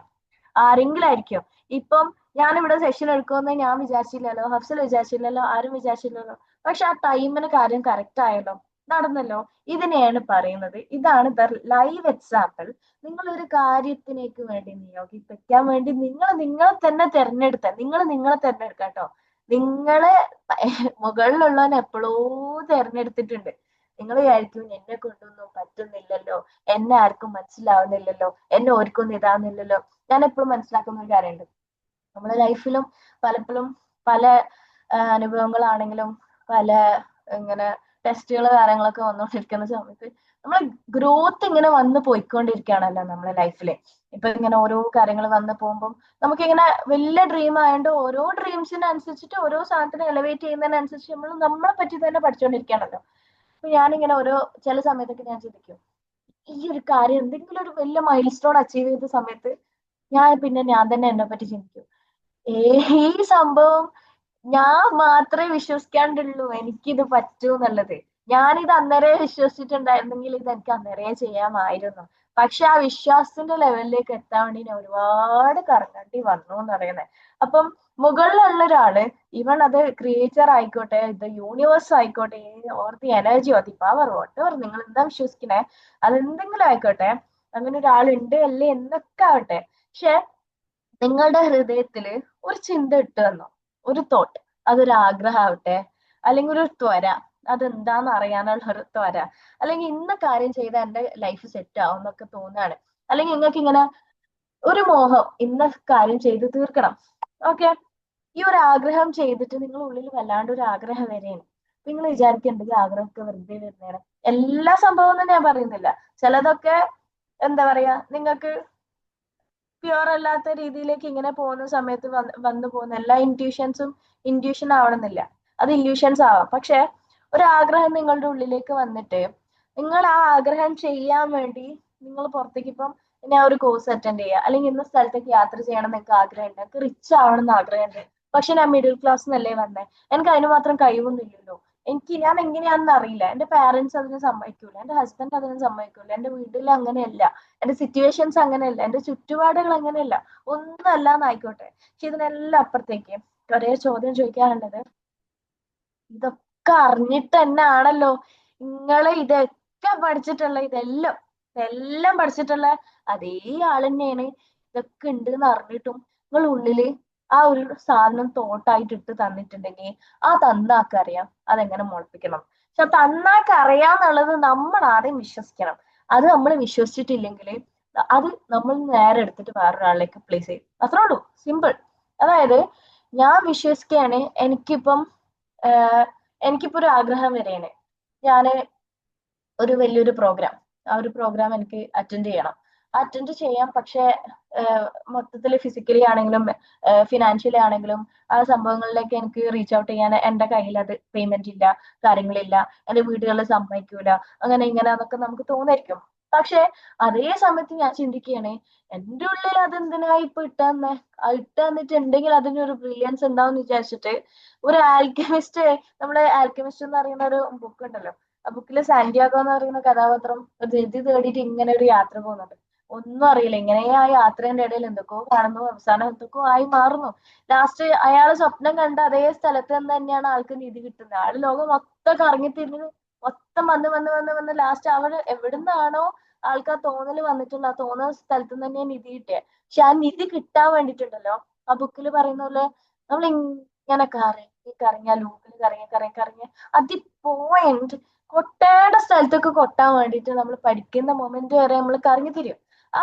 ആരെങ്കിലും ആയിരിക്കും. ഇപ്പം ഞാനിവിടെ സെഷൻ എടുക്കുമെന്ന് ഞാൻ വിചാരിച്ചില്ലല്ലോ, ഹഫ്സൽ വിചാരിച്ചില്ലല്ലോ, ആരും വിചാരിച്ചില്ലല്ലോ. പക്ഷെ ആ ടൈമിന് കാര്യം കറക്റ്റ് ആയല്ലോ, നടന്നല്ലോ. ഇതിനെയാണ് പറയുന്നത്, ഇതാണ് ദ ലൈവ് എക്സാമ്പിൾ. നിങ്ങൾ ഒരു കാര്യത്തിനേക്ക് വേണ്ടി നിയോഗിപ്പിക്കാൻ വേണ്ടി നിങ്ങളെ തന്നെ തിരഞ്ഞെടുത്ത നിങ്ങളെ തിരഞ്ഞെടുക്കാം കേട്ടോ. നിങ്ങളെ മുകളിലുള്ളവൻ എപ്പോഴോ തിരഞ്ഞെടുത്തിട്ടുണ്ട്. നിങ്ങൾ വിചാരിക്കും എന്നെ കൊണ്ടൊന്നും പറ്റുന്നില്ലല്ലോ, എന്നെ ആർക്കും മനസ്സിലാവുന്നില്ലല്ലോ, എന്നെ ഓർക്കൊന്നും ഇതാവുന്നില്ലല്ലോ. ഞാൻ എപ്പോഴും മനസ്സിലാക്കുന്ന ഒരു കാര്യമുണ്ട്, നമ്മുടെ ലൈഫിലും പലപ്പോഴും പല അനുഭവങ്ങളാണെങ്കിലും പല ഇങ്ങനെ ടെസ്റ്റുകൾ കാര്യങ്ങളൊക്കെ വന്നുകൊണ്ടിരിക്കുന്ന സമയത്ത് നമ്മളെ ഗ്രോത്ത് ഇങ്ങനെ വന്ന് പോയിക്കൊണ്ടിരിക്കുകയാണല്ലോ നമ്മളെ ലൈഫില്. ഇപ്പൊ ഇങ്ങനെ ഓരോ കാര്യങ്ങൾ വന്ന് പോകുമ്പോൾ നമുക്കിങ്ങനെ വലിയ ഡ്രീം ആയതുകൊണ്ട് ഓരോ ഡ്രീംസിനനുസരിച്ചിട്ട് ഓരോ സാധനത്തിനെ എലിവേറ്റ് ചെയ്യുന്നതിനനുസരിച്ച് നമ്മളെ പറ്റി തന്നെ പഠിച്ചുകൊണ്ടിരിക്കുകയാണല്ലോ. അപ്പൊ ഞാനിങ്ങനെ ചില സമയത്തൊക്കെ ഞാൻ ചിന്തിക്കും, ഈ ഒരു കാര്യം എന്തെങ്കിലും ഒരു വലിയ മൈൽ സ്റ്റോൺ അച്ചീവ് ചെയ്ത സമയത്ത് ഞാൻ തന്നെ എന്നെ പറ്റി ചിന്തിക്കും, ഈ സംഭവം ഞാൻ മാത്രമേ വിശ്വസിക്കാണ്ടുള്ളൂ എനിക്കിത് പറ്റൂ എന്നുള്ളത്. ഞാനിത് അന്നേരം വിശ്വസിച്ചിട്ടുണ്ടായിരുന്നെങ്കിൽ ഇത് എനിക്ക് അന്നേരം ചെയ്യാമായിരുന്നു. പക്ഷെ ആ വിശ്വാസത്തിന്റെ ലെവലിലേക്ക് എത്താൻ വേണ്ടി ഞാൻ ഒരുപാട് കറങ്ങേണ്ടി വന്നു എന്ന് പറയുന്നത്. അപ്പം മുകളിലുള്ള ഒരാള്, ഈവൺ അത് ക്രിയേച്ചർ ആയിക്കോട്ടെ, ഇത് യൂണിവേഴ്സ് ആയിക്കോട്ടെ, or the energy or the power whatever നിങ്ങൾ എന്താ വിശ്വസിക്കണേ, അതെന്തെങ്കിലും ആയിക്കോട്ടെ, അങ്ങനെ ഒരാളുണ്ട് അല്ലേ എന്നൊക്കെ ആവട്ടെ, പക്ഷെ നിങ്ങളുടെ ഹൃദയത്തില് ഒരു ചിന്ത ഇട്ട് തന്നോ, ഒരു തോട്ട്, അതൊരു ആഗ്രഹമാവട്ടെ, അല്ലെങ്കിൽ ഒരു ത്വര, അതെന്താന്ന് അറിയാനുള്ള ഒരു ത്വര, അല്ലെങ്കിൽ ഇന്ന കാര്യം ചെയ്താൽ എന്റെ ലൈഫ് സെറ്റ് ആവും എന്നൊക്കെ തോന്നാണ്, അല്ലെങ്കിൽ നിങ്ങൾക്ക് ഇങ്ങനെ ഒരു മോഹം, ഇന്ന കാര്യം ചെയ്ത് തീർക്കണം. ഓക്കെ, ഈ ഒരു ആഗ്രഹം ചെയ്തിട്ട് നിങ്ങൾ ഉള്ളിൽ വല്ലാണ്ട് ഒരു ആഗ്രഹം വരെയാണ്. നിങ്ങൾ വിചാരിക്കുന്നുണ്ടെങ്കിൽ ആഗ്രഹമൊക്കെ വെറുതെ വരുന്നതാണ്. എല്ലാ സംഭവം തന്നെ ഞാൻ പറയുന്നില്ല, ചിലതൊക്കെ എന്താ പറയാ, നിങ്ങൾക്ക് പ്യുവർ അല്ലാത്ത രീതിയിലേക്ക് ഇങ്ങനെ പോകുന്ന സമയത്ത് വന്നു പോകുന്ന എല്ലാ ഇൻഡ്യൂഷൻ ആവണമെന്നില്ല, അത് ഇല്യൂഷൻസ് ആവാം. പക്ഷെ ഒരു ആഗ്രഹം നിങ്ങളുടെ ഉള്ളിലേക്ക് വന്നിട്ട് നിങ്ങൾ ആ ആഗ്രഹം ചെയ്യാൻ വേണ്ടി നിങ്ങൾ പുറത്തേക്ക്, ഇപ്പം ഞാൻ ഒരു കോഴ്സ് അറ്റൻഡ് ചെയ്യുക, അല്ലെങ്കിൽ ഇന്ന സ്ഥലത്തേക്ക് യാത്ര ചെയ്യണം എന്ന് നിങ്ങൾക്ക് ആഗ്രഹമുണ്ട്, എനിക്ക് റിച്ച് ആവണം എന്ന് ആഗ്രഹമുണ്ട്, പക്ഷെ ഞാൻ മിഡിൽ ക്ലാസ് എന്നല്ലേ വന്നേ, എനിക്ക് അതിന് മാത്രം കഴിവൊന്നുമില്ലല്ലോ, ഞാൻ എങ്ങനെയാണെന്ന് അറിയില്ല, എന്റെ പാരന്റ്സ് അതിന് സമ്മതിക്കൂല, എന്റെ ഹസ്ബൻഡ് അതിന് സമ്മതിക്കൂല, എന്റെ വീട്ടിൽ അങ്ങനെയല്ല, എന്റെ സിറ്റുവേഷൻസ് അങ്ങനെയല്ല, എന്റെ ചുറ്റുപാടുകൾ അങ്ങനെയല്ല, ഒന്നല്ല എന്നായിക്കോട്ടെ. പക്ഷെ ഇതിനെല്ലാം അപ്പുറത്തേക്ക് ഒരേ ചോദ്യം ചോദിക്കാനുള്ളത്, ഇതൊക്കെ അറിഞ്ഞിട്ട് തന്നെ ആണല്ലോ നിങ്ങള് ഇതൊക്കെ പഠിച്ചിട്ടുള്ള, ഇതെല്ലാം പഠിച്ചിട്ടുള്ള അതേ ആൾ തന്നെയാണ് ഇതൊക്കെ ഉണ്ട് എന്ന് അറിഞ്ഞിട്ടും നിങ്ങൾ ഉള്ളില് ആ ഒരു സാധനം തോട്ടായിട്ട് ഇട്ട് തന്നിട്ടുണ്ടെങ്കിൽ ആ തന്നാക്ക് അറിയാം അതെങ്ങനെ മുളപ്പിക്കണം. പക്ഷെ തന്നാക്ക് അറിയാന്നുള്ളത് നമ്മൾ ആദ്യം വിശ്വസിക്കണം. അത് നമ്മൾ വിശ്വസിച്ചിട്ടില്ലെങ്കിൽ അത് നമ്മൾ നേരെ എടുത്തിട്ട് വേറൊരാളിലേക്ക് പ്ലേസ് ചെയ്യും. അത്രേ ഉള്ളൂ, സിമ്പിൾ. അതായത് ഞാൻ വിശ്വസിക്കുകയാണ്, എനിക്കിപ്പോ ഒരു ആഗ്രഹം വരെയാണ്, ഞാന് ഒരു വലിയൊരു പ്രോഗ്രാം, ആ ഒരു പ്രോഗ്രാം എനിക്ക് അറ്റൻഡ് ചെയ്യാം, പക്ഷെ മൊത്തത്തിൽ ഫിസിക്കലി ആണെങ്കിലും ഫിനാൻഷ്യലി ആണെങ്കിലും ആ സംഭവങ്ങളിലേക്ക് എനിക്ക് റീച്ച് ഔട്ട് ചെയ്യാൻ എന്റെ കയ്യിൽ അത് പേയ്മെന്റ് ഇല്ല, കാര്യങ്ങളില്ല, എന്റെ വീടുകളിൽ സമ്മതിക്കൂല, അങ്ങനെ ഇങ്ങനെ എന്നൊക്കെ നമുക്ക് തോന്നായിരിക്കും. പക്ഷെ അതേ സമയത്ത് ഞാൻ ചിന്തിക്കുകയാണ്, എന്റെ ഉള്ളിൽ അതെന്തിനാ ഇപ്പൊ ഇട്ട് തന്നിട്ടുണ്ടെങ്കിൽ അതിനൊരു ബ്രില്യൻസ് ഉണ്ടാവും വിചാരിച്ചിട്ട് ഒരു ആൽക്കമിസ്റ്റ്, നമ്മുടെ ആൽക്കമിസ്റ്റ് എന്ന് പറയുന്ന ഒരു ബുക്ക് ഉണ്ടല്ലോ, ആ ബുക്കില് സാന്റിയാഗോ എന്ന് പറയുന്ന കഥാപാത്രം ഒരു നിധി തേടിയിട്ട് ഇങ്ങനെ ഒരു യാത്ര പോകുന്നുണ്ട്. ഒന്നും അറിയില്ല, ഇങ്ങനെ ആ യാത്രേന്റെ ഇടയിൽ എന്തൊക്കെയോ കാണുന്നു, അവസാനം എന്തൊക്കെയോ ആയി മാറുന്നു. ലാസ്റ്റ് അയാള് സ്വപ്നം കണ്ട അതേ സ്ഥലത്ത് നിന്ന് തന്നെയാണ് ആൾക്ക് നിധി കിട്ടുന്നത്. ആള് ലോകം മൊത്തം കറങ്ങിത്തിരിഞ്ഞ് മൊത്തം വന്ന് ലാസ്റ്റ് അവര് എവിടുന്നാണോ ആൾക്ക് ആ തോന്നല് വന്നിട്ടുള്ള ആ തോന്നുന്ന സ്ഥലത്ത് നിന്ന് തന്നെയാണ് നിധി കിട്ടിയത്. പക്ഷെ ആ നിധി കിട്ടാൻ വേണ്ടിട്ടുണ്ടല്ലോ, ആ ബുക്കിൽ പറയുന്ന പോലെ നമ്മൾ ഇങ്ങനെ കറങ്ങി ആ ലൂപ്പിൽ കറങ്ങി അതി പോയിന്റ് കൊട്ടേണ്ട സ്ഥലത്തൊക്കെ കൊട്ടാൻ വേണ്ടിയിട്ട് നമ്മൾ പഠിക്കുന്ന മൊമെന്റ് വരെ നമ്മൾ കറങ്ങി തിരിയും. ആ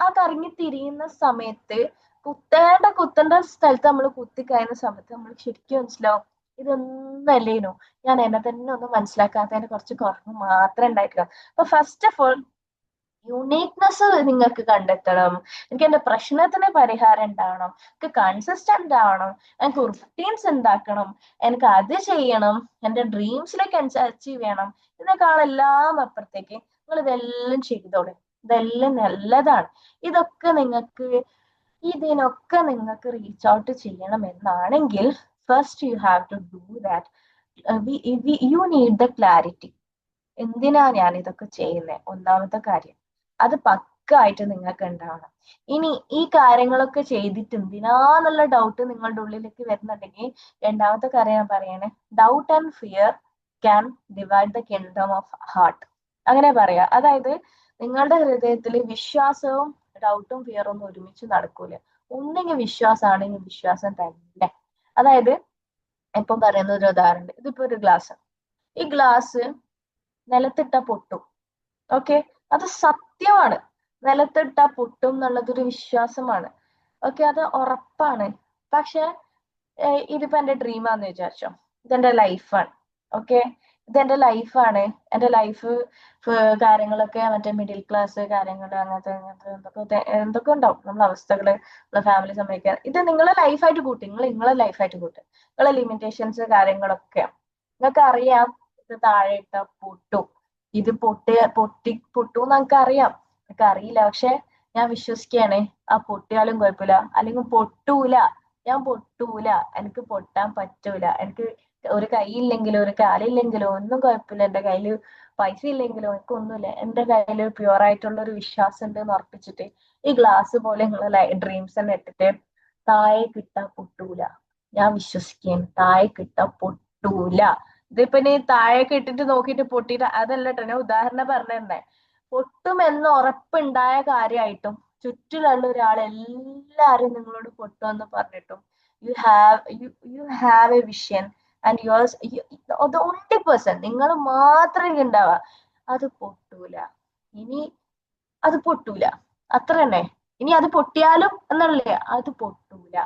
ആ കറങ്ങി തിരിയുന്ന സമയത്ത് കുത്തേണ്ട സ്ഥലത്ത് നമ്മൾ കുത്തിക്കഴിയുന്ന സമയത്ത് നമ്മൾ ശരിക്കും മനസ്സിലാവും ഇതൊന്നല്ലേനു, ഞാൻ എന്നെ തന്നെ ഒന്ന് മനസ്സിലാക്കാത്തതിന് കുറച്ച് കുറവ് മാത്രമേ ഉണ്ടായിട്ടുള്ളൂ. അപ്പൊ ഫസ്റ്റ് ഓഫ് ഓൾ യുണീക്നെസ് നിങ്ങൾക്ക് കണ്ടെത്തണം. എനിക്ക് എന്റെ പ്രശ്നത്തിന് പരിഹാരം ഉണ്ടാവണം, എനിക്ക് കൺസിസ്റ്റന്റ് ആവണം, എനിക്ക് റുട്ടീൻസ് ഉണ്ടാക്കണം, എനിക്ക് അത് ചെയ്യണം, എന്റെ ഡ്രീംസിലേക്ക് അച്ചീവ് ചെയ്യണം. ഇതിനേക്കാളെല്ലാം അപ്പുറത്തേക്ക് നിങ്ങൾ ഇതെല്ലാം ചെയ്തോളൂ, ഇതെല്ലാം നല്ലതാണ്. ഇതിനൊക്കെ നിങ്ങൾക്ക് റീച്ച് ഔട്ട് ചെയ്യണം എന്നാണെങ്കിൽ first you have to do that. You need the clarity. എന്തിനാ ഞാൻ ഇതൊക്കെ ചെയ്യുന്നത്, ഒന്നാമത്തെ കാര്യം അത് പക്കായിട്ട് നിങ്ങൾക്ക് ഉണ്ടാവണം. ഇനി ഈ കാര്യങ്ങളൊക്കെ ചെയ്തിട്ട് എന്തിനാന്നുള്ള ഡൗട്ട് നിങ്ങളുടെ ഉള്ളിലേക്ക് വരുന്നുണ്ടെങ്കിൽ രണ്ടാമത്തെ കാര്യം ഞാൻ പറയണേ, doubt and fear can divide the kingdom of heart. അങ്ങനെ പറയാ, അതായത് നിങ്ങളുടെ ഹൃദയത്തിൽ വിശ്വാസവും ഡൗട്ടും ഫിയറും ഒന്നും ഒരുമിച്ച് നടക്കൂല. ഒന്നെങ്കിൽ വിശ്വാസമാണെങ്കിൽ വിശ്വാസം തന്നെ. അതായത് ഇപ്പം പറയുന്ന ഒരു ഉദാഹരണം, ഇതിപ്പോ ഒരു ഗ്ലാസ്, ഈ ഗ്ലാസ് നിലത്തിട്ട പൊട്ടും. ഓക്കെ, അത് സത്യമാണ്, നിലത്തിട്ട പൊട്ടും എന്നുള്ളതൊരു വിശ്വാസമാണ്. ഓക്കെ, അത് ഉറപ്പാണ്. പക്ഷെ ഇതിപ്പോ എന്റെ ഡ്രീമാന്ന് വിചാരിച്ചോ, ഇതെന്റെ ലൈഫാണ്. ഓക്കെ, ഇതെന്റെ ലൈഫാണ്, എന്റെ ലൈഫ് കാര്യങ്ങളൊക്കെ മറ്റേ മിഡിൽ ക്ലാസ് കാര്യങ്ങൾ അങ്ങനത്തെ എന്തൊക്കെ ഉണ്ടാവും നമ്മളെ അവസ്ഥകള്, നമ്മളെ ഫാമിലി സമ്മതിക്കാൻ, ഇത് നിങ്ങളെ ലൈഫായിട്ട് കൂട്ടി, നിങ്ങളെ ലൈഫായിട്ട് കൂട്ടി, നിങ്ങളെ ലിമിറ്റേഷൻസ് കാര്യങ്ങളൊക്കെ നിങ്ങൾക്ക് അറിയാം. ഇത് താഴെ ഇട്ട പൊട്ടും, ഇത് പൊട്ടൂന്ന് നമുക്ക് അറിയാം, എനിക്ക് അറിയില്ല, പക്ഷെ ഞാൻ വിശ്വസിക്കുകയാണ് ആ പൊട്ടിയാലും കുഴപ്പമില്ല, അല്ലെങ്കിൽ ഞാൻ പൊട്ടൂല, എനിക്ക് പൊട്ടാൻ പറ്റൂല, എനിക്ക് ഒരു കൈയില്ലെങ്കിലോ ഒരു കാലില്ലെങ്കിലോ ഒന്നും കുഴപ്പമില്ല, എന്റെ കയ്യിൽ പൈസ ഇല്ലെങ്കിലോ എനിക്കൊന്നുമില്ല, എന്റെ കയ്യിൽ പ്യുവർ ആയിട്ടുള്ള ഒരു വിശ്വാസം ഉണ്ട് എന്ന് ഉറപ്പിച്ചിട്ട് ഈ ഗ്ലാസ് പോലെ നിങ്ങളെ ഡ്രീംസ് തന്നെ ഇട്ടിട്ട് താഴെ കിട്ടാ പൊട്ടൂല. ഞാൻ വിശ്വസിക്കുകയാണ്, താഴെ കിട്ടാ പൊട്ടൂല. ഇതിപ്പോ നീ താഴേക്ക് ഇട്ടിട്ട് നോക്കിയിട്ട് പൊട്ടിയിട്ട് അതല്ല കേട്ടോ, ഞാൻ ഉദാഹരണം പറഞ്ഞിരുന്നേ. പൊട്ടുമെന്ന് ഉറപ്പുണ്ടായ കാര്യമായിട്ടും ചുറ്റിലുള്ള ഒരാൾ എല്ലാരും നിങ്ങളോട് പൊട്ടുമെന്ന് പറഞ്ഞിട്ടും you have A vision and yours the only person നിങ്ങൾ മാത്രമേ ഉണ്ടാവുക. അത് പൊട്ടൂല. ഇനി അത് പൊട്ടൂല, അത്ര തന്നെ. ഇനി അത് പൊട്ടിയാലും എന്നല്ലേ, അത് പൊട്ടൂല.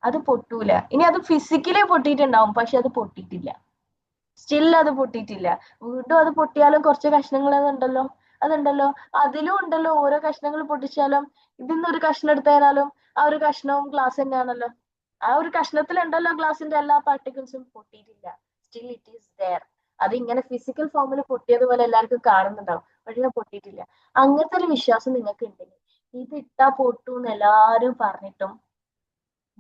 അത് പൊട്ടൂല. ഇനി അത് ഫിസിക്കലി പൊട്ടിയിട്ടുണ്ടാവും, പക്ഷെ അത് പൊട്ടിയിട്ടില്ല. സ്റ്റിൽ അത് പൊട്ടിയിട്ടില്ല. വീണ്ടും അത് പൊട്ടിയാലും കുറച്ച് കഷ്ണങ്ങൾ അതുണ്ടല്ലോ. അതിലും ഉണ്ടല്ലോ ഓരോ കഷ്ണങ്ങൾ പൊട്ടിച്ചാലും ഇതിന്ന് ഒരു കഷ്ണം എടുത്താലും ആ ഒരു കഷ്ണവും ഗ്ലാസ് തന്നെയാണല്ലോ. ആ ഒരു കഷ്ണത്തിലുണ്ടല്ലോ ഗ്ലാസിന്റെ എല്ലാ പാർട്ടിക്കിൾസും. പൊട്ടിയിട്ടില്ല, സ്റ്റിൽ ഇറ്റ് ഈസ് ദെയർ. അത് ഇങ്ങനെ ഫിസിക്കൽ ഫോമിൽ പൊട്ടിയതുപോലെ എല്ലാവർക്കും കാണുന്നുണ്ടാവും, പക്ഷെ പൊട്ടിയിട്ടില്ല. അങ്ങനത്തെ ഒരു വിശ്വാസം നിങ്ങൾക്ക് ഉണ്ടെങ്കിൽ ഇത് ഇട്ടാ പൊട്ടു എന്ന് എല്ലാരും പറഞ്ഞിട്ടും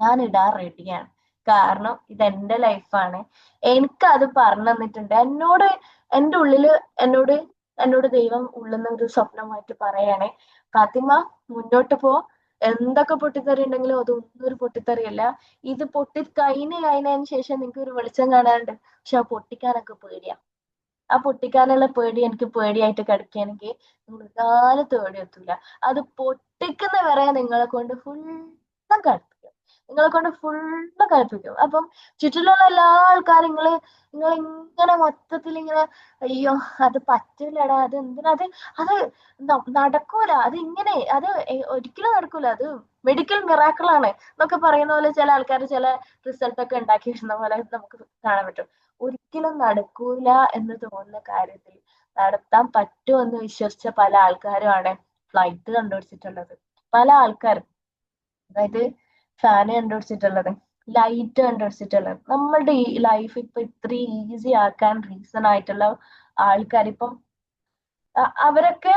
ഞാൻ ഇടാൻ റെഡിയാണ്. കാരണം ഇത് എന്റെ ലൈഫാണ്. എനിക്ക് അത് പറഞ്ഞു തന്നിട്ടുണ്ട്. എന്റെ ഉള്ളില് എന്നോട് ദൈവം ഉള്ളുന്ന ഒരു സ്വപ്നമായിട്ട് പറയാണ്, ഫാത്തിമ മുന്നോട്ട് പോ. എന്തൊക്കെ പൊട്ടിത്തെറി ഉണ്ടെങ്കിലും അതൊന്നും ഒരു പൊട്ടിത്തെറിയല്ല. ഇത് കഴിഞ്ഞതിന് ശേഷം നിങ്ങൾക്ക് ഒരു വെളിച്ചം കാണാനുണ്ട്. പക്ഷെ ആ പൊട്ടിക്കാനൊക്കെ പേടിയാ. ആ പൊട്ടിക്കാനുള്ള പേടി എനിക്ക് പേടിയായിട്ട് കിടക്കുകയാണെങ്കിൽ നിങ്ങൾ ഒരു കാലത്ത് എത്തൂല. അത് പൊട്ടിക്കുന്ന വരെ നിങ്ങളെ കൊണ്ട് ഫുള്ളും കളിപ്പിക്കും. അപ്പം ചുറ്റിലുള്ള എല്ലാ ആൾക്കാരും നിങ്ങൾ ഇങ്ങനെ മൊത്തത്തിൽ ഇങ്ങനെ അയ്യോ അത് പറ്റില്ലടാ, അത് എന്തിനാ, അത് നടക്കൂല, അത് ഇങ്ങനെ, അത് ഒരിക്കലും നടക്കൂല, അത് മെഡിക്കൽ മിറാക്കിളാണ് എന്നൊക്കെ പറയുന്ന പോലെ ചില ആൾക്കാർ ചില റിസൾട്ട് ഒക്കെ ഉണ്ടാക്കി വരുന്ന പോലെ നമുക്ക് കാണാൻ പറ്റും. ഒരിക്കലും നടക്കൂല എന്ന് തോന്നുന്ന കാര്യത്തിൽ നടത്താൻ പറ്റുമെന്ന് വിശ്വസിച്ച പല ആൾക്കാരുമാണ് ഫ്ലൈറ്റ് കണ്ടുപിടിച്ചിട്ടുള്ളത്. പല ആൾക്കാരും, അതായത് ഫാന് കണ്ടുപിടിച്ചിട്ടുള്ളത്, ലൈറ്റ് കണ്ടുപിടിച്ചിട്ടുള്ളത്. നമ്മളുടെ ഈ ലൈഫ് ഇപ്പൊ ഇത്രയും ഈസി ആക്കാൻ റീസൺ ആയിട്ടുള്ള ആൾക്കാർ ഇപ്പം അവരൊക്കെ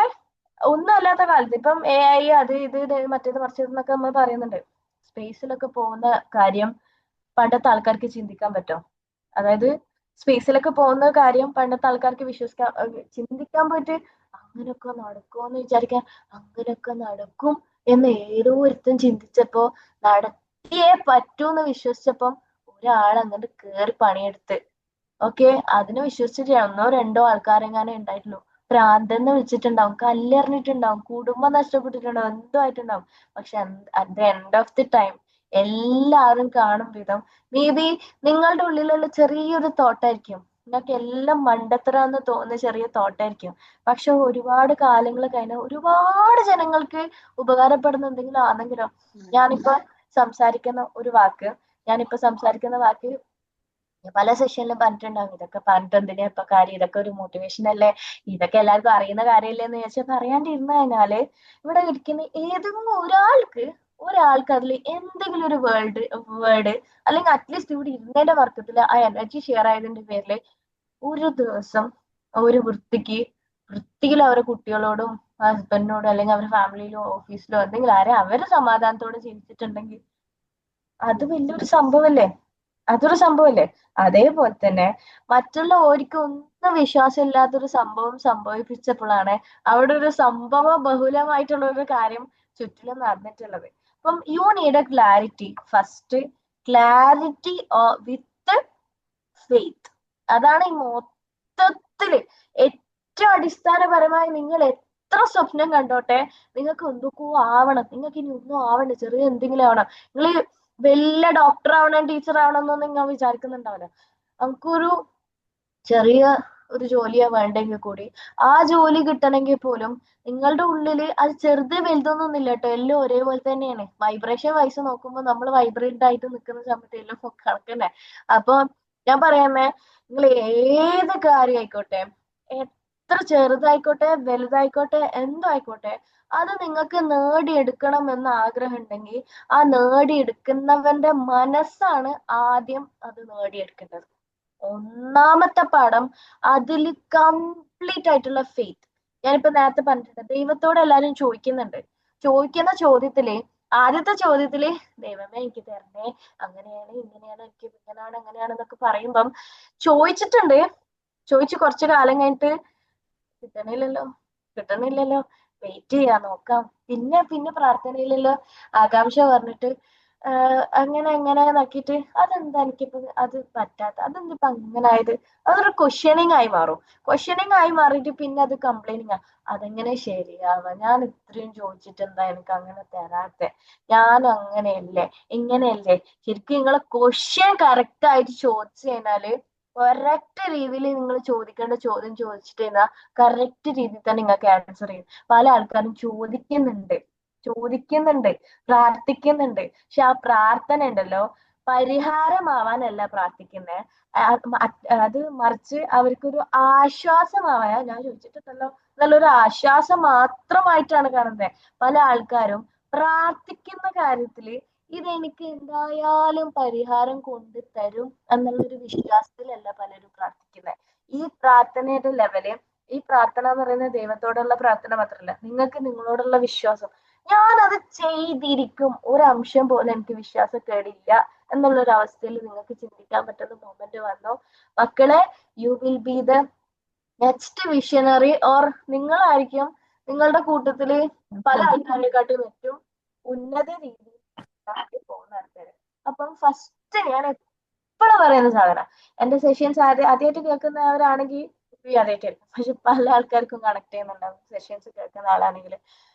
ഒന്നും അല്ലാത്ത കാലത്ത് ഇപ്പം AI അത് ഇത് മറ്റേത് മറിച്ചതെന്നൊക്കെ നമ്മൾ പറയുന്നുണ്ട്. സ്പേസിലൊക്കെ പോകുന്ന കാര്യം പണ്ടത്തെ ആൾക്കാർക്ക് ചിന്തിക്കാൻ പറ്റും. അതായത് സ്പേസിലൊക്കെ പോകുന്ന കാര്യം പണ്ടത്തെ ആൾക്കാർക്ക് ചിന്തിക്കാൻ പോയിട്ട് അങ്ങനെയൊക്കെ നടക്കുമെന്ന് വിചാരിക്കാൻ, അങ്ങനെയൊക്കെ നടക്കും എന്ന് ഏതോ ഒരുത്തൻ ചിന്തിച്ചപ്പോ നടത്തിയേ പറ്റൂന്ന് വിശ്വസിച്ചപ്പം ഒരാൾ അങ്ങോട്ട് കേറി പണിയെടുത്ത്. ഓക്കെ, അതിനെ വിശ്വസിച്ചിട്ട് ഒന്നോ രണ്ടോ ആൾക്കാരെങ്ങാനേ ഉണ്ടായിട്ടുള്ളൂ. ഭ്രാന്തെന്ന് വിളിച്ചിട്ടുണ്ടാവും, കല്ലെറിഞ്ഞിട്ടുണ്ടാവും, കുടുംബം നഷ്ടപ്പെട്ടിട്ടുണ്ടാവും, എന്തോ ആയിട്ടുണ്ടാവും. പക്ഷെ at the end of the time എല്ലാവരും കാണും വിധം മേ ബി നിങ്ങളുടെ ഉള്ളിലുള്ള ചെറിയൊരു തോട്ടായിരിക്കും, നിങ്ങൾക്ക് എല്ലാം മണ്ടത്തരാന്ന് തോന്നുന്ന ചെറിയ തോട്ടായിരിക്കും. പക്ഷെ ഒരുപാട് കാലങ്ങൾ കഴിഞ്ഞ ഒരുപാട് ജനങ്ങൾക്ക് ഉപകാരപ്പെടുന്ന എന്തെങ്കിലും ആണെങ്കിലോ. ഞാനിപ്പോ സംസാരിക്കുന്ന വാക്ക് പല സെഷനിലും പറഞ്ഞിട്ടുണ്ടാവും, ഇതൊക്കെ പറഞ്ഞിട്ട് എന്തിനാ ഇപ്പൊ കാര്യം, ഇതൊക്കെ ഒരു മോട്ടിവേഷൻ അല്ലേ, ഇതൊക്കെ എല്ലാവർക്കും അറിയുന്ന കാര്യമല്ലേ എന്ന് ചോദിച്ചാൽ പറയാണ്ടിരുന്നു കഴിഞ്ഞാല് ഇവിടെ ഇരിക്കുന്ന ഏതെങ്കിലും ഒരാൾക്ക് അതിൽ എന്തെങ്കിലും ഒരു വേർഡ് അല്ലെങ്കിൽ അറ്റ്ലീസ്റ്റ് ഇവിടെ ഇരുന്നതിന്റെ വർക്കത്തിൽ ആ എനർജി ഷെയർ ആയതിന്റെ പേരിൽ ഒരു ദിവസം ഒരു വൃത്തിയിൽ അവരുടെ കുട്ടികളോടും ഹസ്ബൻഡിനോടും അല്ലെങ്കിൽ അവരുടെ ഫാമിലിയിലോ ഓഫീസിലോ എന്തെങ്കിലും അവര് സമാധാനത്തോടെ ജീവിച്ചിട്ടുണ്ടെങ്കിൽ അത് വലിയൊരു സംഭവല്ലേ. അതൊരു സംഭവല്ലേ. അതേപോലെ തന്നെ മറ്റുള്ള ഓർക്ക് ഒന്നും വിശ്വാസമില്ലാത്തൊരു സംഭവം സംഭവിപ്പിച്ചപ്പോഴാണ് അവിടെ ഒരു സംഭവ ബഹുലമായിട്ടുള്ള ഒരു കാര്യം ചുറ്റിലും നടന്നിട്ടുള്ളത്. അപ്പം you need A clarity first. Clarity with faith. അതാണ് ഈ മൊത്തത്തില് ഏറ്റവും അടിസ്ഥാനപരമായി നിങ്ങൾ എത്ര സ്വപ്നം കണ്ടോട്ടെ, നിങ്ങൾക്ക് എന്തൊക്കെയോ ആവണം, നിങ്ങൾക്ക് ഇനി ഒന്നും ആവണ്ട, ചെറിയ എന്തെങ്കിലും ആവണം. നിങ്ങൾ വലിയ ഡോക്ടർ ആവണം, ടീച്ചർ ആവണം എന്നൊന്നും നിങ്ങൾ വിചാരിക്കുന്നുണ്ടാവില്ല. നമുക്കൊരു ചെറിയ ഒരു ജോലിയാ വേണ്ടെങ്കിൽ കൂടി ആ ജോലി കിട്ടണമെങ്കിൽ പോലും നിങ്ങളുടെ ഉള്ളില് അത് ചെറുത് വലുതൊന്നും കേട്ടോ, എല്ലാം ഒരേപോലെ തന്നെയാണ്. വൈബ്രേഷൻ വൈസ് നോക്കുമ്പോൾ നമ്മൾ വൈബ്രേറ്റ് ആയിട്ട് നിൽക്കുന്ന സമയത്ത് എല്ലാം കണക്കന്നെ. അപ്പൊ ഞാൻ പറയാമേ, നിങ്ങൾ ഏത് കാര്യം ആയിക്കോട്ടെ, എത്ര ചെറുതായിക്കോട്ടെ വലുതായിക്കോട്ടെ എന്തോ ആയിക്കോട്ടെ, അത് നിങ്ങൾക്ക് നേടിയെടുക്കണം എന്ന് ആഗ്രഹം ഉണ്ടെങ്കിൽ ആ നേടിയെടുക്കുന്നവന്റെ മനസ്സാണ് ആദ്യം അത് നേടിയെടുക്കേണ്ടത്. ഒന്നാമത്തെ പാഠം അതിൽ കംപ്ലീറ്റ് ആയിട്ടുള്ള ഫെയ്ത്ത്. ഞാനിപ്പോ നേരത്തെ പറഞ്ഞിട്ടുണ്ട്, ദൈവത്തോട് എല്ലാരും ചോദിക്കുന്നുണ്ട്. ചോദിക്കുന്ന ചോദ്യത്തില് ആദ്യത്തെ ചോദ്യത്തില് ദൈവമേ എനിക്ക് തരണേ, അങ്ങനെയാണ് ഇങ്ങനെയാണ്, എനിക്ക് ഇങ്ങനെയാണ് അങ്ങനെയാണെന്നൊക്കെ പറയുമ്പം ചോദിച്ചിട്ടുണ്ട്. ചോദിച്ചു കുറച്ചു കാലം കഴിഞ്ഞിട്ട് കിട്ടണില്ലല്ലോ, കിട്ടണില്ലല്ലോ, വെയിറ്റ് ചെയ്യാ നോക്കാം, പിന്നെ പിന്നെ പ്രാർത്ഥനയില്ലല്ലോ, ആകാംക്ഷ പറഞ്ഞിട്ട് അങ്ങനെ അങ്ങനെ നോക്കിയിട്ട് അതെന്താ എനിക്കിപ്പോ അത് പറ്റാത്ത, അതെന്തിപ്പോ അങ്ങനെ ആയത്, അതൊരു ക്വസ്റ്റ്യനിങ് ആയി മാറും. ക്വസ്റ്റ്യനിങ് ആയി മാറിയിട്ട് പിന്നെ അത് കംപ്ലൈന്റിങ്. അതെങ്ങനെ ശരിയാവാ, ഞാൻ ഇത്രയും ചോദിച്ചിട്ട് എന്താ എനിക്ക് അങ്ങനെ തരാത്തെ, ഞാൻ അങ്ങനെയല്ലേ ഇങ്ങനെയല്ലേ. ശരിക്കും നിങ്ങളെ ക്വസ്റ്റ്യൻ കറക്റ്റ് ആയിട്ട് ചോദിച്ചു കഴിഞ്ഞാല് കറക്റ്റ് രീതിയിൽ നിങ്ങൾ ചോദിക്കേണ്ട ചോദ്യം ചോദിച്ചിട്ട് കഴിഞ്ഞാൽ കറക്റ്റ് രീതിയിൽ തന്നെ നിങ്ങൾക്ക് ആൻസർ ചെയ്യും. പല ആൾക്കാരും ചോദിക്കുന്നുണ്ട്, പ്രാർത്ഥിക്കുന്നുണ്ട്, പക്ഷെ ആ പ്രാർത്ഥന ഉണ്ടല്ലോ പരിഹാരമാവാനല്ല പ്രാർത്ഥിക്കുന്നത്. അത് മറിച്ച് അവർക്കൊരു ആശ്വാസമാവാൻ, ഞാൻ ചോദിച്ചിട്ടുണ്ടല്ലോ നല്ലൊരു ആശ്വാസം മാത്രമായിട്ടാണ് കാണുന്നത്. പല ആൾക്കാരും പ്രാർത്ഥിക്കുന്ന കാര്യത്തില് ഇതെനിക്ക് എന്തായാലും പരിഹാരം കൊണ്ട് തരും എന്നുള്ളൊരു വിശ്വാസത്തിലല്ല പലരും പ്രാർത്ഥിക്കുന്നത്. ഈ പ്രാർത്ഥനയുടെ ലെവല്, ഈ പ്രാർത്ഥന എന്ന് പറയുന്നത് ദൈവത്തോടുള്ള പ്രാർത്ഥന മാത്രമല്ല, നിങ്ങൾക്ക് നിങ്ങളോടുള്ള വിശ്വാസം. ഞാനത് ചെയ്തിരിക്കും, ഒരംശം പോലെ എനിക്ക് വിശ്വാസക്കേടില്ല എന്നുള്ളൊരു അവസ്ഥയിൽ നിങ്ങൾക്ക് ചിന്തിക്കാൻ പറ്റുന്ന മൊമെന്റ് വന്നോ മക്കളെ, you will be the next visionary, or നിങ്ങളായിരിക്കും നിങ്ങളുടെ കൂട്ടത്തില് പല ആൾക്കാരെക്കാട്ടും ഏറ്റവും ഉന്നത രീതിയിൽ പോകുന്ന ആൾക്കാര്. അപ്പം ഫസ്റ്റ് ഞാൻ എപ്പോഴും പറയുന്ന സാധനം, എന്റെ സെഷൻസ് ആദ്യമായിട്ട് കേൾക്കുന്നവരാണെങ്കിൽ ആദ്യമായിട്ട് കേൾക്കും, പക്ഷെ പല ആൾക്കാർക്കും കണക്ട് ചെയ്യുന്നുണ്ടാവും സെഷൻസ് കേൾക്കുന്ന ആളാണെങ്കിൽ.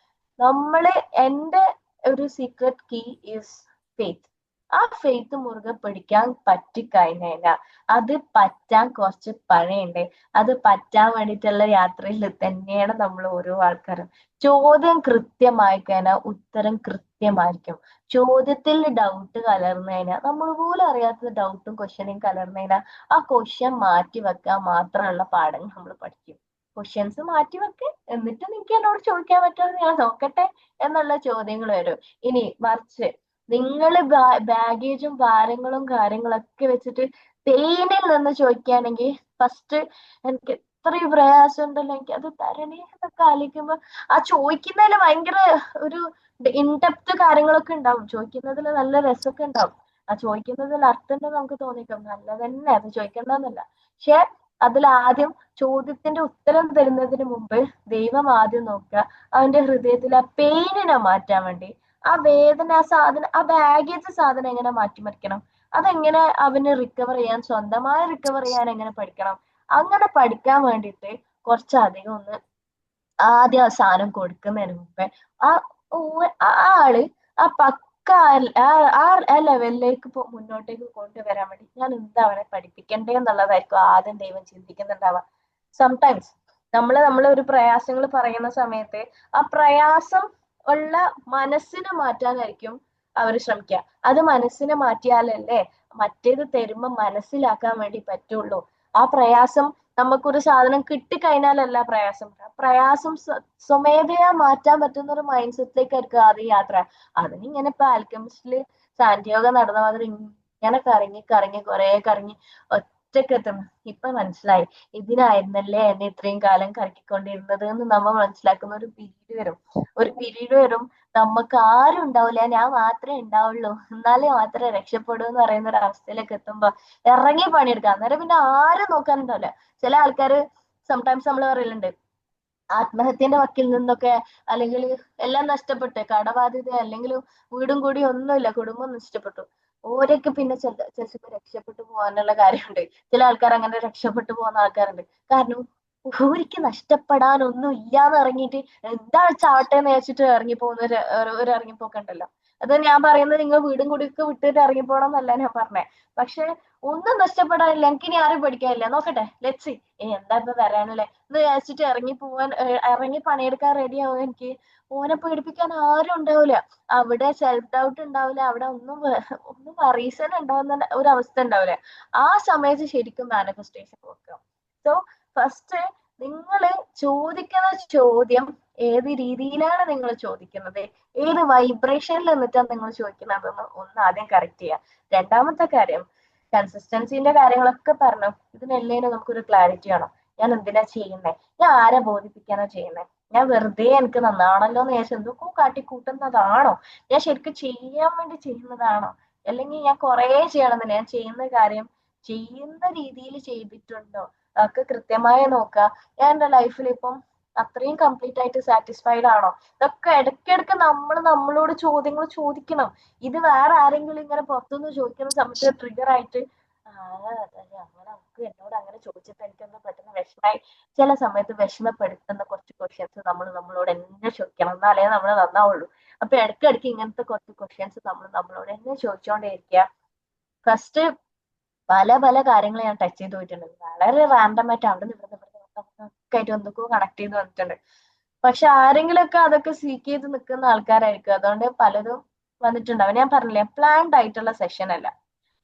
നമ്മള്, എന്റെ ഒരു സീക്രട്ട് കീ ഈസ് ഫെയ്ത്ത്. ആ ഫെയ്ത്ത് മുറുകെ പിടിക്കാൻ പറ്റിക്കഴിഞ്ഞാൽ അത് പറ്റാൻ കുറച്ച് പണിയുണ്ട്. അത് പറ്റാൻ വേണ്ടിയിട്ടുള്ള യാത്രയിൽ തന്നെയാണ് നമ്മൾ ഓരോ ആൾക്കാരും. ചോദ്യം കൃത്യമായി കഴിഞ്ഞാൽ ഉത്തരം കൃത്യമായിരിക്കും. ചോദ്യത്തിൽ ഡൗട്ട് കലർന്നു കഴിഞ്ഞാൽ, നമ്മൾ പോലും അറിയാത്ത ഡൗട്ടും ക്വസ്റ്റ്യനും കലർന്നു കഴിഞ്ഞാൽ ആ ക്വസ്റ്റ്യൻ മാറ്റി വെക്കാൻ മാത്രമുള്ള പാഠങ്ങൾ നമ്മൾ പഠിക്കും. ക്വസ്റ്റ്യൻസ് മാറ്റി വെക്ക്, എന്നിട്ട് നിങ്ങൾക്ക് എന്നോട് ചോദിക്കാൻ പറ്റുമെന്ന് ഞാൻ നോക്കട്ടെ എന്നുള്ള ചോദ്യങ്ങൾ വരും. ഇനി മറിച്ച് നിങ്ങൾ ബാഗേജും ഭാരങ്ങളും കാര്യങ്ങളൊക്കെ വെച്ചിട്ട് പെയിനിൽ നിന്ന് ചോദിക്കുകയാണെങ്കിൽ ഫസ്റ്റ് എനിക്ക് എത്രയും പ്രയാസം ഉണ്ടല്ലോ, എനിക്ക് അത് തരണേ എന്നൊക്കെ ആലോചിക്കുമ്പോ ആ ചോദിക്കുന്നതിൽ ഭയങ്കര ഒരു ഇൻഡെപ്ത് കാര്യങ്ങളൊക്കെ ഉണ്ടാവും, ചോദിക്കുന്നതിൽ നല്ല രസമൊക്കെ ഉണ്ടാവും. ആ ചോദിക്കുന്നതിൽ അർത്ഥം ഉണ്ടെന്ന് നമുക്ക് തോന്നിക്കും, നല്ലതന്നെ, അത് ചോദിക്കേണ്ടെന്നല്ല. പക്ഷെ അതിൽ ആദ്യം ചോദ്യത്തിന്റെ ഉത്തരം തരുന്നതിന് മുമ്പ് ദൈവം ആദ്യം നോക്കുക അവന്റെ ഹൃദയത്തിൽ ആ പെയിനിനെ മാറ്റാൻ വേണ്ടി, ആ വേദന, ആ സാധനം, ആ ബാഗേജ് സാധനം എങ്ങനെ മാറ്റിമറിക്കണം, അതെങ്ങനെ അവന് റിക്കവർ ചെയ്യാൻ, സ്വന്തമായി റിക്കവർ ചെയ്യാൻ എങ്ങനെ പഠിക്കണം, അങ്ങനെ പഠിക്കാൻ വേണ്ടിയിട്ട് കുറച്ചധികം ഒന്ന് ആദ്യം ആ സാധനം കൊടുക്കുന്നതിന് മുമ്പേ ആ ആ ആള് ആ പക്ക ആ ലെവലിലേക്ക് മുന്നോട്ടേക്ക് കൊണ്ടുവരാൻ വേണ്ടി ഞാൻ എന്താ അവനെ പഠിപ്പിക്കണ്ടേ എന്നുള്ളതായിരിക്കും ആദ്യം ദൈവം ചിന്തിക്കുന്നുണ്ടാവുക. സംടൈംസ് നമ്മളെ ഒരു പ്രയാസങ്ങൾ പറയുന്ന സമയത്ത് ആ പ്രയാസം ഉള്ള മനസ്സിനെ മാറ്റാനായിരിക്കും അവർ ശ്രമിക്കുക. അത് മനസ്സിനെ മാറ്റിയാലല്ലേ മറ്റേത് തരുമ്പോ മനസ്സിലാക്കാൻ വേണ്ടി പറ്റുള്ളൂ. ആ പ്രയാസം, നമുക്കൊരു സാധനം കിട്ടിക്കഴിഞ്ഞാലല്ല പ്രയാസം, പ്രയാസം സ്വമേധയാ മാറ്റാൻ പറ്റുന്ന ഒരു മൈൻഡ് സെറ്റിലേക്കായിരിക്കും ആദ്യം യാത്ര. അതിനിങ്ങനെ ഇപ്പൊ ആൽക്കെമിസ്റ്റില് സാന്റിയോഗ നടന്ന മാതിരി ഇങ്ങനെ കറങ്ങി കറങ്ങി കുറെ കറങ്ങി ഒറ്റക്കെത്തുന്നു. ഇപ്പൊ മനസ്സിലായി ഇതിനായിരുന്നല്ലേ എന്നെ ഇത്രയും കാലം കറക്കിക്കൊണ്ടിരുന്നത് എന്ന് നമ്മൾ മനസ്സിലാക്കുന്ന ഒരു പീരീഡ് വരും. നമുക്ക് ആരും ഉണ്ടാവില്ല, ഞാൻ മാത്രമേ ഉണ്ടാവുള്ളൂ, എന്നാലേ മാത്രമേ രക്ഷപ്പെടൂ എന്ന് പറയുന്ന ഒരു അവസ്ഥയിലേക്ക് എത്തുമ്പോ ഇറങ്ങി പണിയെടുക്കാം. അന്നേരം പിന്നെ ആരും നോക്കാനുണ്ടാവില്ല. ചില ആൾക്കാര് സംടൈംസ് നമ്മൾ പറയലുണ്ട്, ആത്മഹത്യന്റെ വക്കിൽ നിന്നൊക്കെ, അല്ലെങ്കിൽ എല്ലാം നഷ്ടപ്പെട്ട് കടബാധ്യത, അല്ലെങ്കിൽ വീടും കൂടി ഒന്നുമില്ല, കുടുംബം നഷ്ടപ്പെട്ടു, ഓരൊക്കെ പിന്നെ ചിലപ്പോ രക്ഷപ്പെട്ടു പോകാനുള്ള കാര്യമുണ്ട്. ചില ആൾക്കാർ അങ്ങനെ രക്ഷപ്പെട്ടു പോകുന്ന ആൾക്കാരുണ്ട്. കാരണം ഓരിക്ക് നഷ്ടപ്പെടാനൊന്നും ഇല്ലാന്ന് ഇറങ്ങിയിട്ട് എന്താ ചാവട്ടെ എന്ന് വെച്ചിട്ട് ഇറങ്ങി പോകുന്ന ഒരു ഇറങ്ങിപ്പോക്കുണ്ടല്ലോ. അത് ഞാൻ പറയുന്നത് നിങ്ങൾ വീടും കൂടിയൊക്കെ വിട്ടിട്ട് ഇറങ്ങിപ്പോണം എന്നല്ല ഞാൻ പറഞ്ഞേ. പക്ഷെ ഒന്നും നഷ്ടപ്പെടാനില്ല, എനിക്ക് ഇനി ആരും പഠിക്കാനില്ല, നോക്കട്ടെ ലെറ്റ്സ് സീ ഇനി എന്താ ഇപ്പൊ വരാനല്ലേ എന്ന് വിചാരിച്ചിട്ട് ഇറങ്ങി പണിയെടുക്കാൻ റെഡി ആവും. എനിക്ക് ഓനെ പേടിപ്പിക്കാൻ ആരും ഉണ്ടാവില്ല. അവിടെ സെൽഫ് ഡൗട്ട് ഉണ്ടാവില്ല, അവിടെ ഒന്നും റീസൺ ഉണ്ടാവുന്ന ഒരു അവസ്ഥ ഉണ്ടാവില്ല. ആ സമയത്ത് ശരിക്കും മാനിഫെസ്റ്റേഷൻ നോക്കുക. സോ ഫസ്റ്റ് നിങ്ങൾ ചോദിക്കുന്ന ചോദ്യം ഏത് രീതിയിലാണ് നിങ്ങൾ ചോദിക്കുന്നത്, ഏത് വൈബ്രേഷനിൽ നിന്നിട്ടാണ് നിങ്ങൾ ചോദിക്കുന്നതെന്ന് ഒന്ന് ആദ്യം കറക്റ്റ് ചെയ്യുക. രണ്ടാമത്തെ കാര്യം, കൺസിസ്റ്റൻസിന്റെ കാര്യങ്ങളൊക്കെ പറഞ്ഞു, ഇതിനെല്ലാം നമുക്കൊരു ക്ലാരിറ്റി വേണം. ഞാൻ എന്തിനാ ചെയ്യുന്നത്, ഞാൻ ആരെ ബോധിപ്പിക്കാനോ ചെയ്യുന്നത്, ഞാൻ വെറുതെ എനിക്ക് നന്നാണല്ലോ എന്ന് വിചാരിച്ചു എന്തൊക്കെ കാട്ടിക്കൂട്ടുന്നതാണോ, ഞാൻ ശരിക്കും ചെയ്യാൻ വേണ്ടി ചെയ്യുന്നതാണോ, അല്ലെങ്കിൽ ഞാൻ കുറേ ചെയ്യണമെന്നില്ല, ഞാൻ ചെയ്യുന്ന കാര്യം ചെയ്യുന്ന രീതിയിൽ ചെയ്തിട്ടുണ്ടോ, അതൊക്കെ കൃത്യമായി നോക്കുക. ഞാൻ എൻ്റെ ലൈഫിൽ ഇപ്പം അത്രയും കംപ്ലീറ്റ് ആയിട്ട് സാറ്റിസ്ഫൈഡ് ആണോ, ഇതൊക്കെ ഇടയ്ക്കിടയ്ക്ക് നമ്മൾ നമ്മളോട് ചോദ്യങ്ങൾ ചോദിക്കണം. ഇത് വേറെ ആരെങ്കിലും ഇങ്ങനെ പുറത്തുനിന്ന് ചോദിക്കുന്ന സമയത്ത് ട്രിഗർ ആയിട്ട് അതല്ലേ അങ്ങനെ നമുക്ക് എന്നോട് അങ്ങനെ ചോദിച്ചപ്പോ എനിക്കൊന്ന് പെട്ടെന്ന് വിഷമായി. ചില സമയത്ത് വിഷമപ്പെടുത്തുന്ന കുറച്ച് ക്വസ്റ്റ്യൻസ് നമ്മൾ നമ്മളോട് തന്നെ ചോദിക്കണം, എന്നാലേ നമ്മൾ നന്നാവുള്ളൂ. അപ്പൊ ഇടയ്ക്കിടയ്ക്ക് ഇങ്ങനത്തെ കുറച്ച് ക്വസ്റ്റ്യൻസ് നമ്മൾ നമ്മളോട് തന്നെ ചോദിച്ചോണ്ടേയിരിക്കുക. ഫസ്റ്റ് പല പല കാര്യങ്ങൾ ഞാൻ ടച്ച് ചെയ്ത് പോയിട്ടുണ്ട്, വളരെ റാൻഡം ആയിട്ട് അവിടെ നിന്ന് ഇവിടെ ഒക്കെ ആയിട്ട് എന്തൊക്കെയോ കണക്ട് ചെയ്ത് വന്നിട്ടുണ്ട്. പക്ഷെ ആരെങ്കിലുമൊക്കെ അതൊക്കെ സീക്ക് ചെയ്ത് നിൽക്കുന്ന ആൾക്കാരായിരിക്കും, അതുകൊണ്ട് പലതും വന്നിട്ടുണ്ടാവും. ഞാൻ പറഞ്ഞില്ലേ, പ്ലാൻഡ് ആയിട്ടുള്ള സെഷൻ അല്ല.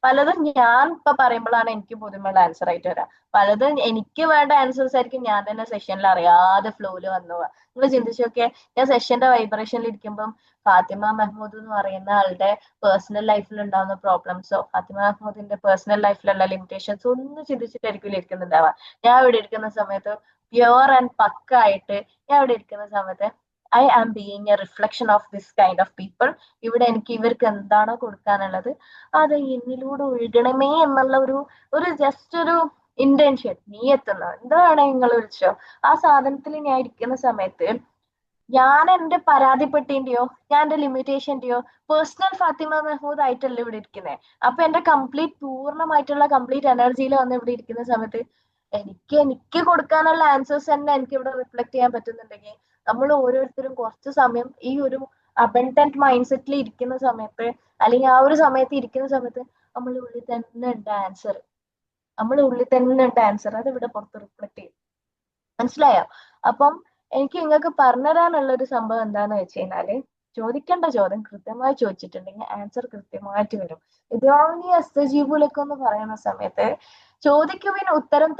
പലതും ഞാൻ ഇപ്പൊ പറയുമ്പോഴാണ് എനിക്ക് പുതുമയുള്ള ആൻസർ ആയിട്ട് വരാം. പലതും എനിക്ക് വേണ്ട ആൻസേഴ്സ് ആയിരിക്കും ഞാൻ തന്നെ സെഷനിൽ അറിയാതെ ഫ്ലോയില് വന്നു പോവാ. നിങ്ങൾ ചിന്തിച്ചു നോക്കിയാൽ, ഞാൻ സെഷന്റെ വൈബ്രേഷനിൽ ഇരിക്കുമ്പം ഫാത്തിമ മെഹ്മൂദ് എന്ന് പറയുന്ന ആളുടെ പേഴ്സണൽ ലൈഫിൽ ഉണ്ടാകുന്ന പ്രോബ്ലംസോ ഫാത്തിമ മെഹ്മൂദിന്റെ പേഴ്സണൽ ലൈഫിലുള്ള ലിമിറ്റേഷൻസ് ഒന്നും ചിന്തിച്ചിട്ടായിരിക്കും ഇരിക്കുന്നുണ്ടാവുക. ഞാൻ ഇവിടെ ഇരിക്കുന്ന സമയത്ത് പ്യുവർ ആൻഡ് പക്ക ആയിട്ട് ഞാൻ ഇവിടെ ഇരിക്കുന്ന സമയത്ത് I am being a reflection of this kind of people. ഇവിടെ എനിക്ക് ഇവർക്ക് എന്താണോ കൊടുക്കാനുള്ളത് അത് എന്നിലൂടെ ഒഴുകണമേ എന്നുള്ള ഒരു ജസ്റ്റ് ഒരു ഇന്റൻഷൻ, നീ എത്തുന്ന എന്താണ് നിങ്ങൾ വിളിച്ചോ, ആ സാധനത്തിൽ ഞാൻ ഇരിക്കുന്ന സമയത്ത് ഞാൻ എന്റെ പരാതിപ്പെട്ടിന്റെയോ ഞാൻ എന്റെ ലിമിറ്റേഷന്റെയോ പേഴ്സണൽ ഫാത്തിമ മെഹ്മൂദ് ആയിട്ടല്ല ഇവിടെ ഇരിക്കുന്നത്. അപ്പൊ എന്റെ പൂർണ്ണമായിട്ടുള്ള കംപ്ലീറ്റ് എനർജിയിൽ വന്ന് ഇവിടെ ഇരിക്കുന്ന സമയത്ത് എനിക്ക് കൊടുക്കാനുള്ള ആൻസേഴ്സ് തന്നെ എനിക്ക് ഇവിടെ റിഫ്ലക്ട് ചെയ്യാൻ പറ്റുന്നുണ്ടെങ്കിൽ, നമ്മൾ ഓരോരുത്തരും കുറച്ച് സമയം ഈ ഒരു അബണ്ടന്റ് മൈൻഡ് സെറ്റിൽ ഇരിക്കുന്ന സമയത്ത്, അല്ലെങ്കിൽ ആ ഒരു സമയത്ത് ഇരിക്കുന്ന സമയത്ത് നമ്മളുടെ ഉള്ളിൽ തന്നെ ഉണ്ട് ആൻസർ. നമ്മുടെ ഉള്ളിൽ തന്നെ ഉണ്ട് ആൻസർ, അത് ഇവിടെ പുറത്ത് റിഫ്ലക്ട് ചെയ്യും. മനസ്സിലായോ? അപ്പം എനിക്ക് നിങ്ങൾക്ക് പറഞ്ഞുതരാനുള്ള ഒരു സംഭവം എന്താന്ന് വെച്ച് കഴിഞ്ഞാല്, ചോദിക്കേണ്ട ചോദ്യം കൃത്യമായി ചോദിച്ചിട്ടുണ്ടെങ്കിൽ ആൻസർ കൃത്യമായിട്ട് വരും. ഇതാവണി അസ്തജീബുലൊക്കെ എന്ന് പറയുന്ന സമയത്ത്, ചോദിക്കുവിന് ഉത്തരം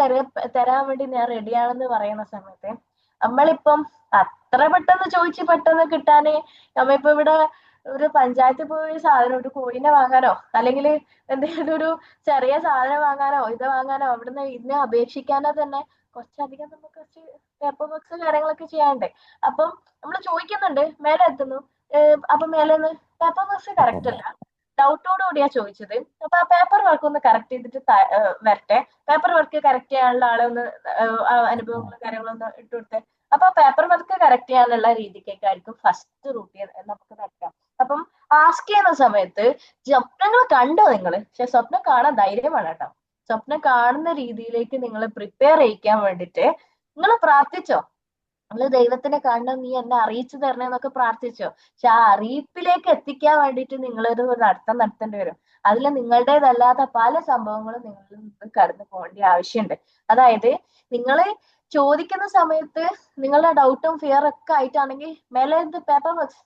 തരാൻ വേണ്ടി ഞാൻ റെഡിയാണെന്ന് പറയുന്ന സമയത്ത്, നമ്മളിപ്പം അത്ര പെട്ടെന്ന് ചോദിച്ച് പെട്ടെന്ന് കിട്ടാന്, നമ്മളിപ്പോ ഇവിടെ ഒരു പഞ്ചായത്തിൽ പോയി ഒരു സാധനം, ഒരു കോഴിനെ വാങ്ങാനോ അല്ലെങ്കിൽ എന്തെങ്കിലും ഒരു ചെറിയ സാധനം വാങ്ങാനോ ഇത് വാങ്ങാനോ അവിടുന്ന് ഇതിനെ അപേക്ഷിക്കാനോ തന്നെ കുറച്ചധികം നമുക്ക് കുറച്ച് പേപ്പർ വർക്ക്സ് കാര്യങ്ങളൊക്കെ ചെയ്യാണ്ട്. അപ്പം നമ്മൾ ചോദിക്കുന്നുണ്ട്, മേലെ എത്തുന്നു, അപ്പൊ മേലെ നിന്ന് പേപ്പർ വർക്ക്സ് കറക്റ്റ് അല്ല, ഡൗട്ടോട് കൂടിയാ ചോദിച്ചത്, അപ്പൊ ആ പേപ്പർ വർക്ക് ഒന്ന് കറക്റ്റ് ചെയ്തിട്ട് വരട്ടെ, പേപ്പർ വർക്ക് കറക്റ്റ് ചെയ്യാനുള്ള ആളെ ഒന്ന് അനുഭവങ്ങളും കാര്യങ്ങളും ഒന്ന് ഇട്ടുകൊടുത്തെ, അപ്പൊ ആ പേപ്പർ വർക്ക് കറക്റ്റ് ചെയ്യാനുള്ള രീതിക്കൊക്കെ ആയിരിക്കും ഫസ്റ്റ് റൂട്ട് നമുക്ക് നടക്കാം. അപ്പം ആസ്ക് ചെയ്യുന്ന സമയത്ത് സ്വപ്നങ്ങൾ കണ്ടോ നിങ്ങൾ, പക്ഷെ സ്വപ്നം കാണാൻ ധൈര്യം വേണം കേട്ടോ. സ്വപ്നം കാണുന്ന രീതിയിലേക്ക് നിങ്ങൾ പ്രിപ്പയർ ചെയ്യിക്കാൻ വേണ്ടിയിട്ട് നിങ്ങൾ പ്രാർത്ഥിച്ചോ, നിങ്ങൾ ദൈവത്തിനെ കാണണം, നീ എന്നെ അറിയിച്ചു തരണേന്നൊക്കെ പ്രാർത്ഥിച്ചോ. പക്ഷെ ആ അറിയിപ്പിലേക്ക് എത്തിക്കാൻ വേണ്ടിയിട്ട് നിങ്ങളൊരു നടത്തേണ്ടി വരും. അതിൽ നിങ്ങളുടേതല്ലാത്ത പല സംഭവങ്ങളും നിങ്ങളിൽ നിന്ന് കടന്നു പോകേണ്ട ആവശ്യമുണ്ട്. അതായത് നിങ്ങൾ ചോദിക്കുന്ന സമയത്ത് നിങ്ങളുടെ ഡൗട്ടും ഫിയറും ഒക്കെ ആയിട്ടാണെങ്കിൽ മേലെ പേപ്പർ വെച്ച്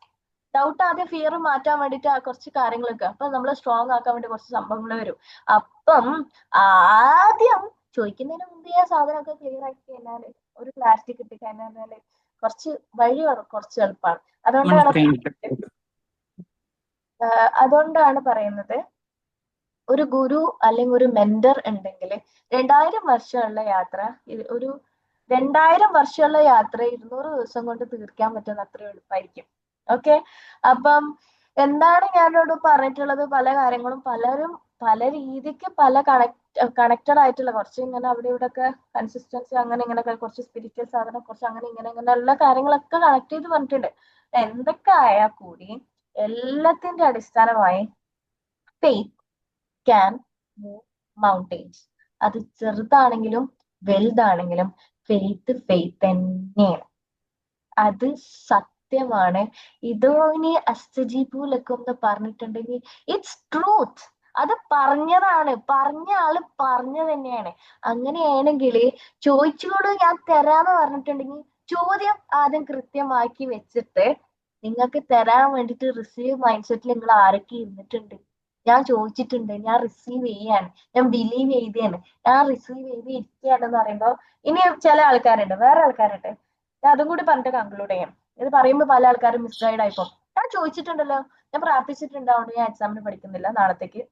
ഡൗട്ട് ആദ്യം ഫിയർ മാറ്റാൻ വേണ്ടിയിട്ട് കുറച്ച് കാര്യങ്ങളൊക്കെ, അപ്പൊ നമ്മൾ സ്ട്രോങ് ആക്കാൻ വേണ്ടി കുറച്ച് സംഭവങ്ങൾ വരും. അപ്പം ആദ്യം ചോദിക്കുന്നതിന് മുമ്പേ ആ സാധനമൊക്കെ ക്ലിയർ ആക്കി കഴിഞ്ഞാല്, ഒരു ക്ലാരിറ്റി കിട്ടിക്കഴിഞ്ഞാല് കുറച്ച് വഴി കുറച്ച് എളുപ്പമാണ്. അതുകൊണ്ടാണ് പറയുന്നത്, ഒരു ഗുരു അല്ലെങ്കിൽ ഒരു മെന്റർ ഉണ്ടെങ്കിൽ 2000 വർഷമുള്ള യാത്ര ഒരു 2000 വർഷമുള്ള യാത്ര 200 ദിവസം കൊണ്ട് തീർക്കാൻ പറ്റുന്ന അത്ര എളുപ്പമായിരിക്കും. ഓക്കെ, അപ്പം എന്താണ് ഞാനോട് പറഞ്ഞിട്ടുള്ളത്, പല കാര്യങ്ങളും പലരും പല രീതിക്ക് പല കണക്റ്റഡ് ആയിട്ടുള്ള കുറച്ച് ഇങ്ങനെ അവിടെ ഇവിടെ ഒക്കെ കൺസിസ്റ്റൻസി അങ്ങനെ ഇങ്ങനെയൊക്കെ കുറച്ച് സ്പിരിച്വൽ സാധനം കുറച്ച് അങ്ങനെ ഇങ്ങനെയുള്ള കാര്യങ്ങളൊക്കെ കണക്ട് ചെയ്ത് പറഞ്ഞിട്ടുണ്ട്. എന്തൊക്കെ ആയാൽ കൂടി എല്ലാത്തിന്റെ അടിസ്ഥാനമായി ഫെയ്ത്ത് ക്യാൻ മൂവ് മൗണ്ടെയിൻസ്. അത് ചെറുതാണെങ്കിലും വലുതാണെങ്കിലും ഫെയ്ത്ത് തന്നെയാണ്, അത് സത്യമാണ്. ഇതോനി അസ്തജീബുലൊക്കെ ഒന്ന് പറഞ്ഞിട്ടുണ്ടെങ്കിൽ ഇറ്റ്സ് ട്രൂത്ത്, അത് പറഞ്ഞതാണ്, പറഞ്ഞ ആള് പറഞ്ഞു തന്നെയാണ്. അങ്ങനെയാണെങ്കിൽ ചോദിച്ചോട് ഞാൻ തരാന്ന് പറഞ്ഞിട്ടുണ്ടെങ്കിൽ ചോദ്യം ആദ്യം കൃത്യമാക്കി വെച്ചിട്ട് നിങ്ങൾക്ക് തരാൻ വേണ്ടിയിട്ട് റിസീവ് മൈൻഡ് സെറ്റിൽ നിങ്ങൾ ആരൊക്കെ ഇരുന്നിട്ടുണ്ട്, ഞാൻ ചോദിച്ചിട്ടുണ്ട്, ഞാൻ റിസീവ് ചെയ്യാണ്, ഞാൻ ബിലീവ് ചെയ്താണ്, ഞാൻ റിസീവ് ചെയ്ത് ഇരിക്കുകയാണെന്ന് പറയുമ്പോൾ ഇനി ചില ആൾക്കാരുണ്ട്, വേറെ ആൾക്കാരുണ്ട്, ഞാൻ അതും കൂടി പറഞ്ഞിട്ട് കൺക്ലൂഡ് ചെയ്യാം. ഇത് പറയുമ്പോൾ പല ആൾക്കാരും മിസ്ഗൈഡ് ആയിപ്പോ, ഞാൻ ചോദിച്ചിട്ടുണ്ടല്ലോ, ഞാൻ പ്രാർത്ഥിച്ചിട്ടുണ്ടാവുകൊണ്ട് ഞാൻ എക്സാമിന് പഠിക്കുന്നില്ല നാളത്തേക്ക്.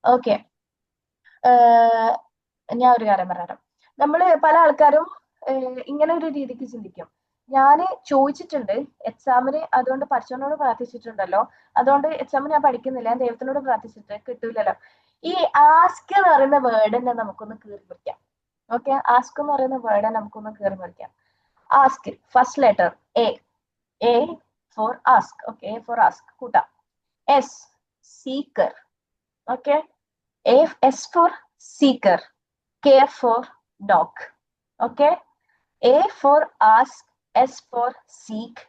ഓക്കെ, ഞാൻ ഒരു കാര്യം പറയാം. നമ്മൾ പല ആൾക്കാരും ഇങ്ങനെ ഒരു രീതിക്ക് ചിന്തിക്കും. ഞാൻ ചോദിച്ചിട്ടുണ്ട് എക്സാമിന്, അതുകൊണ്ട് പഠിച്ചവനോട് പ്രാർത്ഥിച്ചിട്ടുണ്ടല്ലോ, അതുകൊണ്ട് എക്സാമിന് ഞാൻ പഠിക്കുന്നില്ല, ഞാൻ ദൈവത്തിനോട് പ്രാർത്ഥിച്ചിട്ട് കിട്ടൂലല്ലോ. ഈ ആസ്ക് എന്ന് പറയുന്ന വേർഡ് തന്നെ നമുക്കൊന്ന് കീറി മുറിക്കാം. ഓക്കെ, ആസ്ക് എന്ന് പറയുന്ന വേർഡ് നമുക്കൊന്ന് കീറി മുറിക്കാം. Ask, first letter A for ask. Okay, A for ask കൂട്ടാം. S, seeker. Okay, S for seeker, K for dog. Okay, A for ask, S for seek,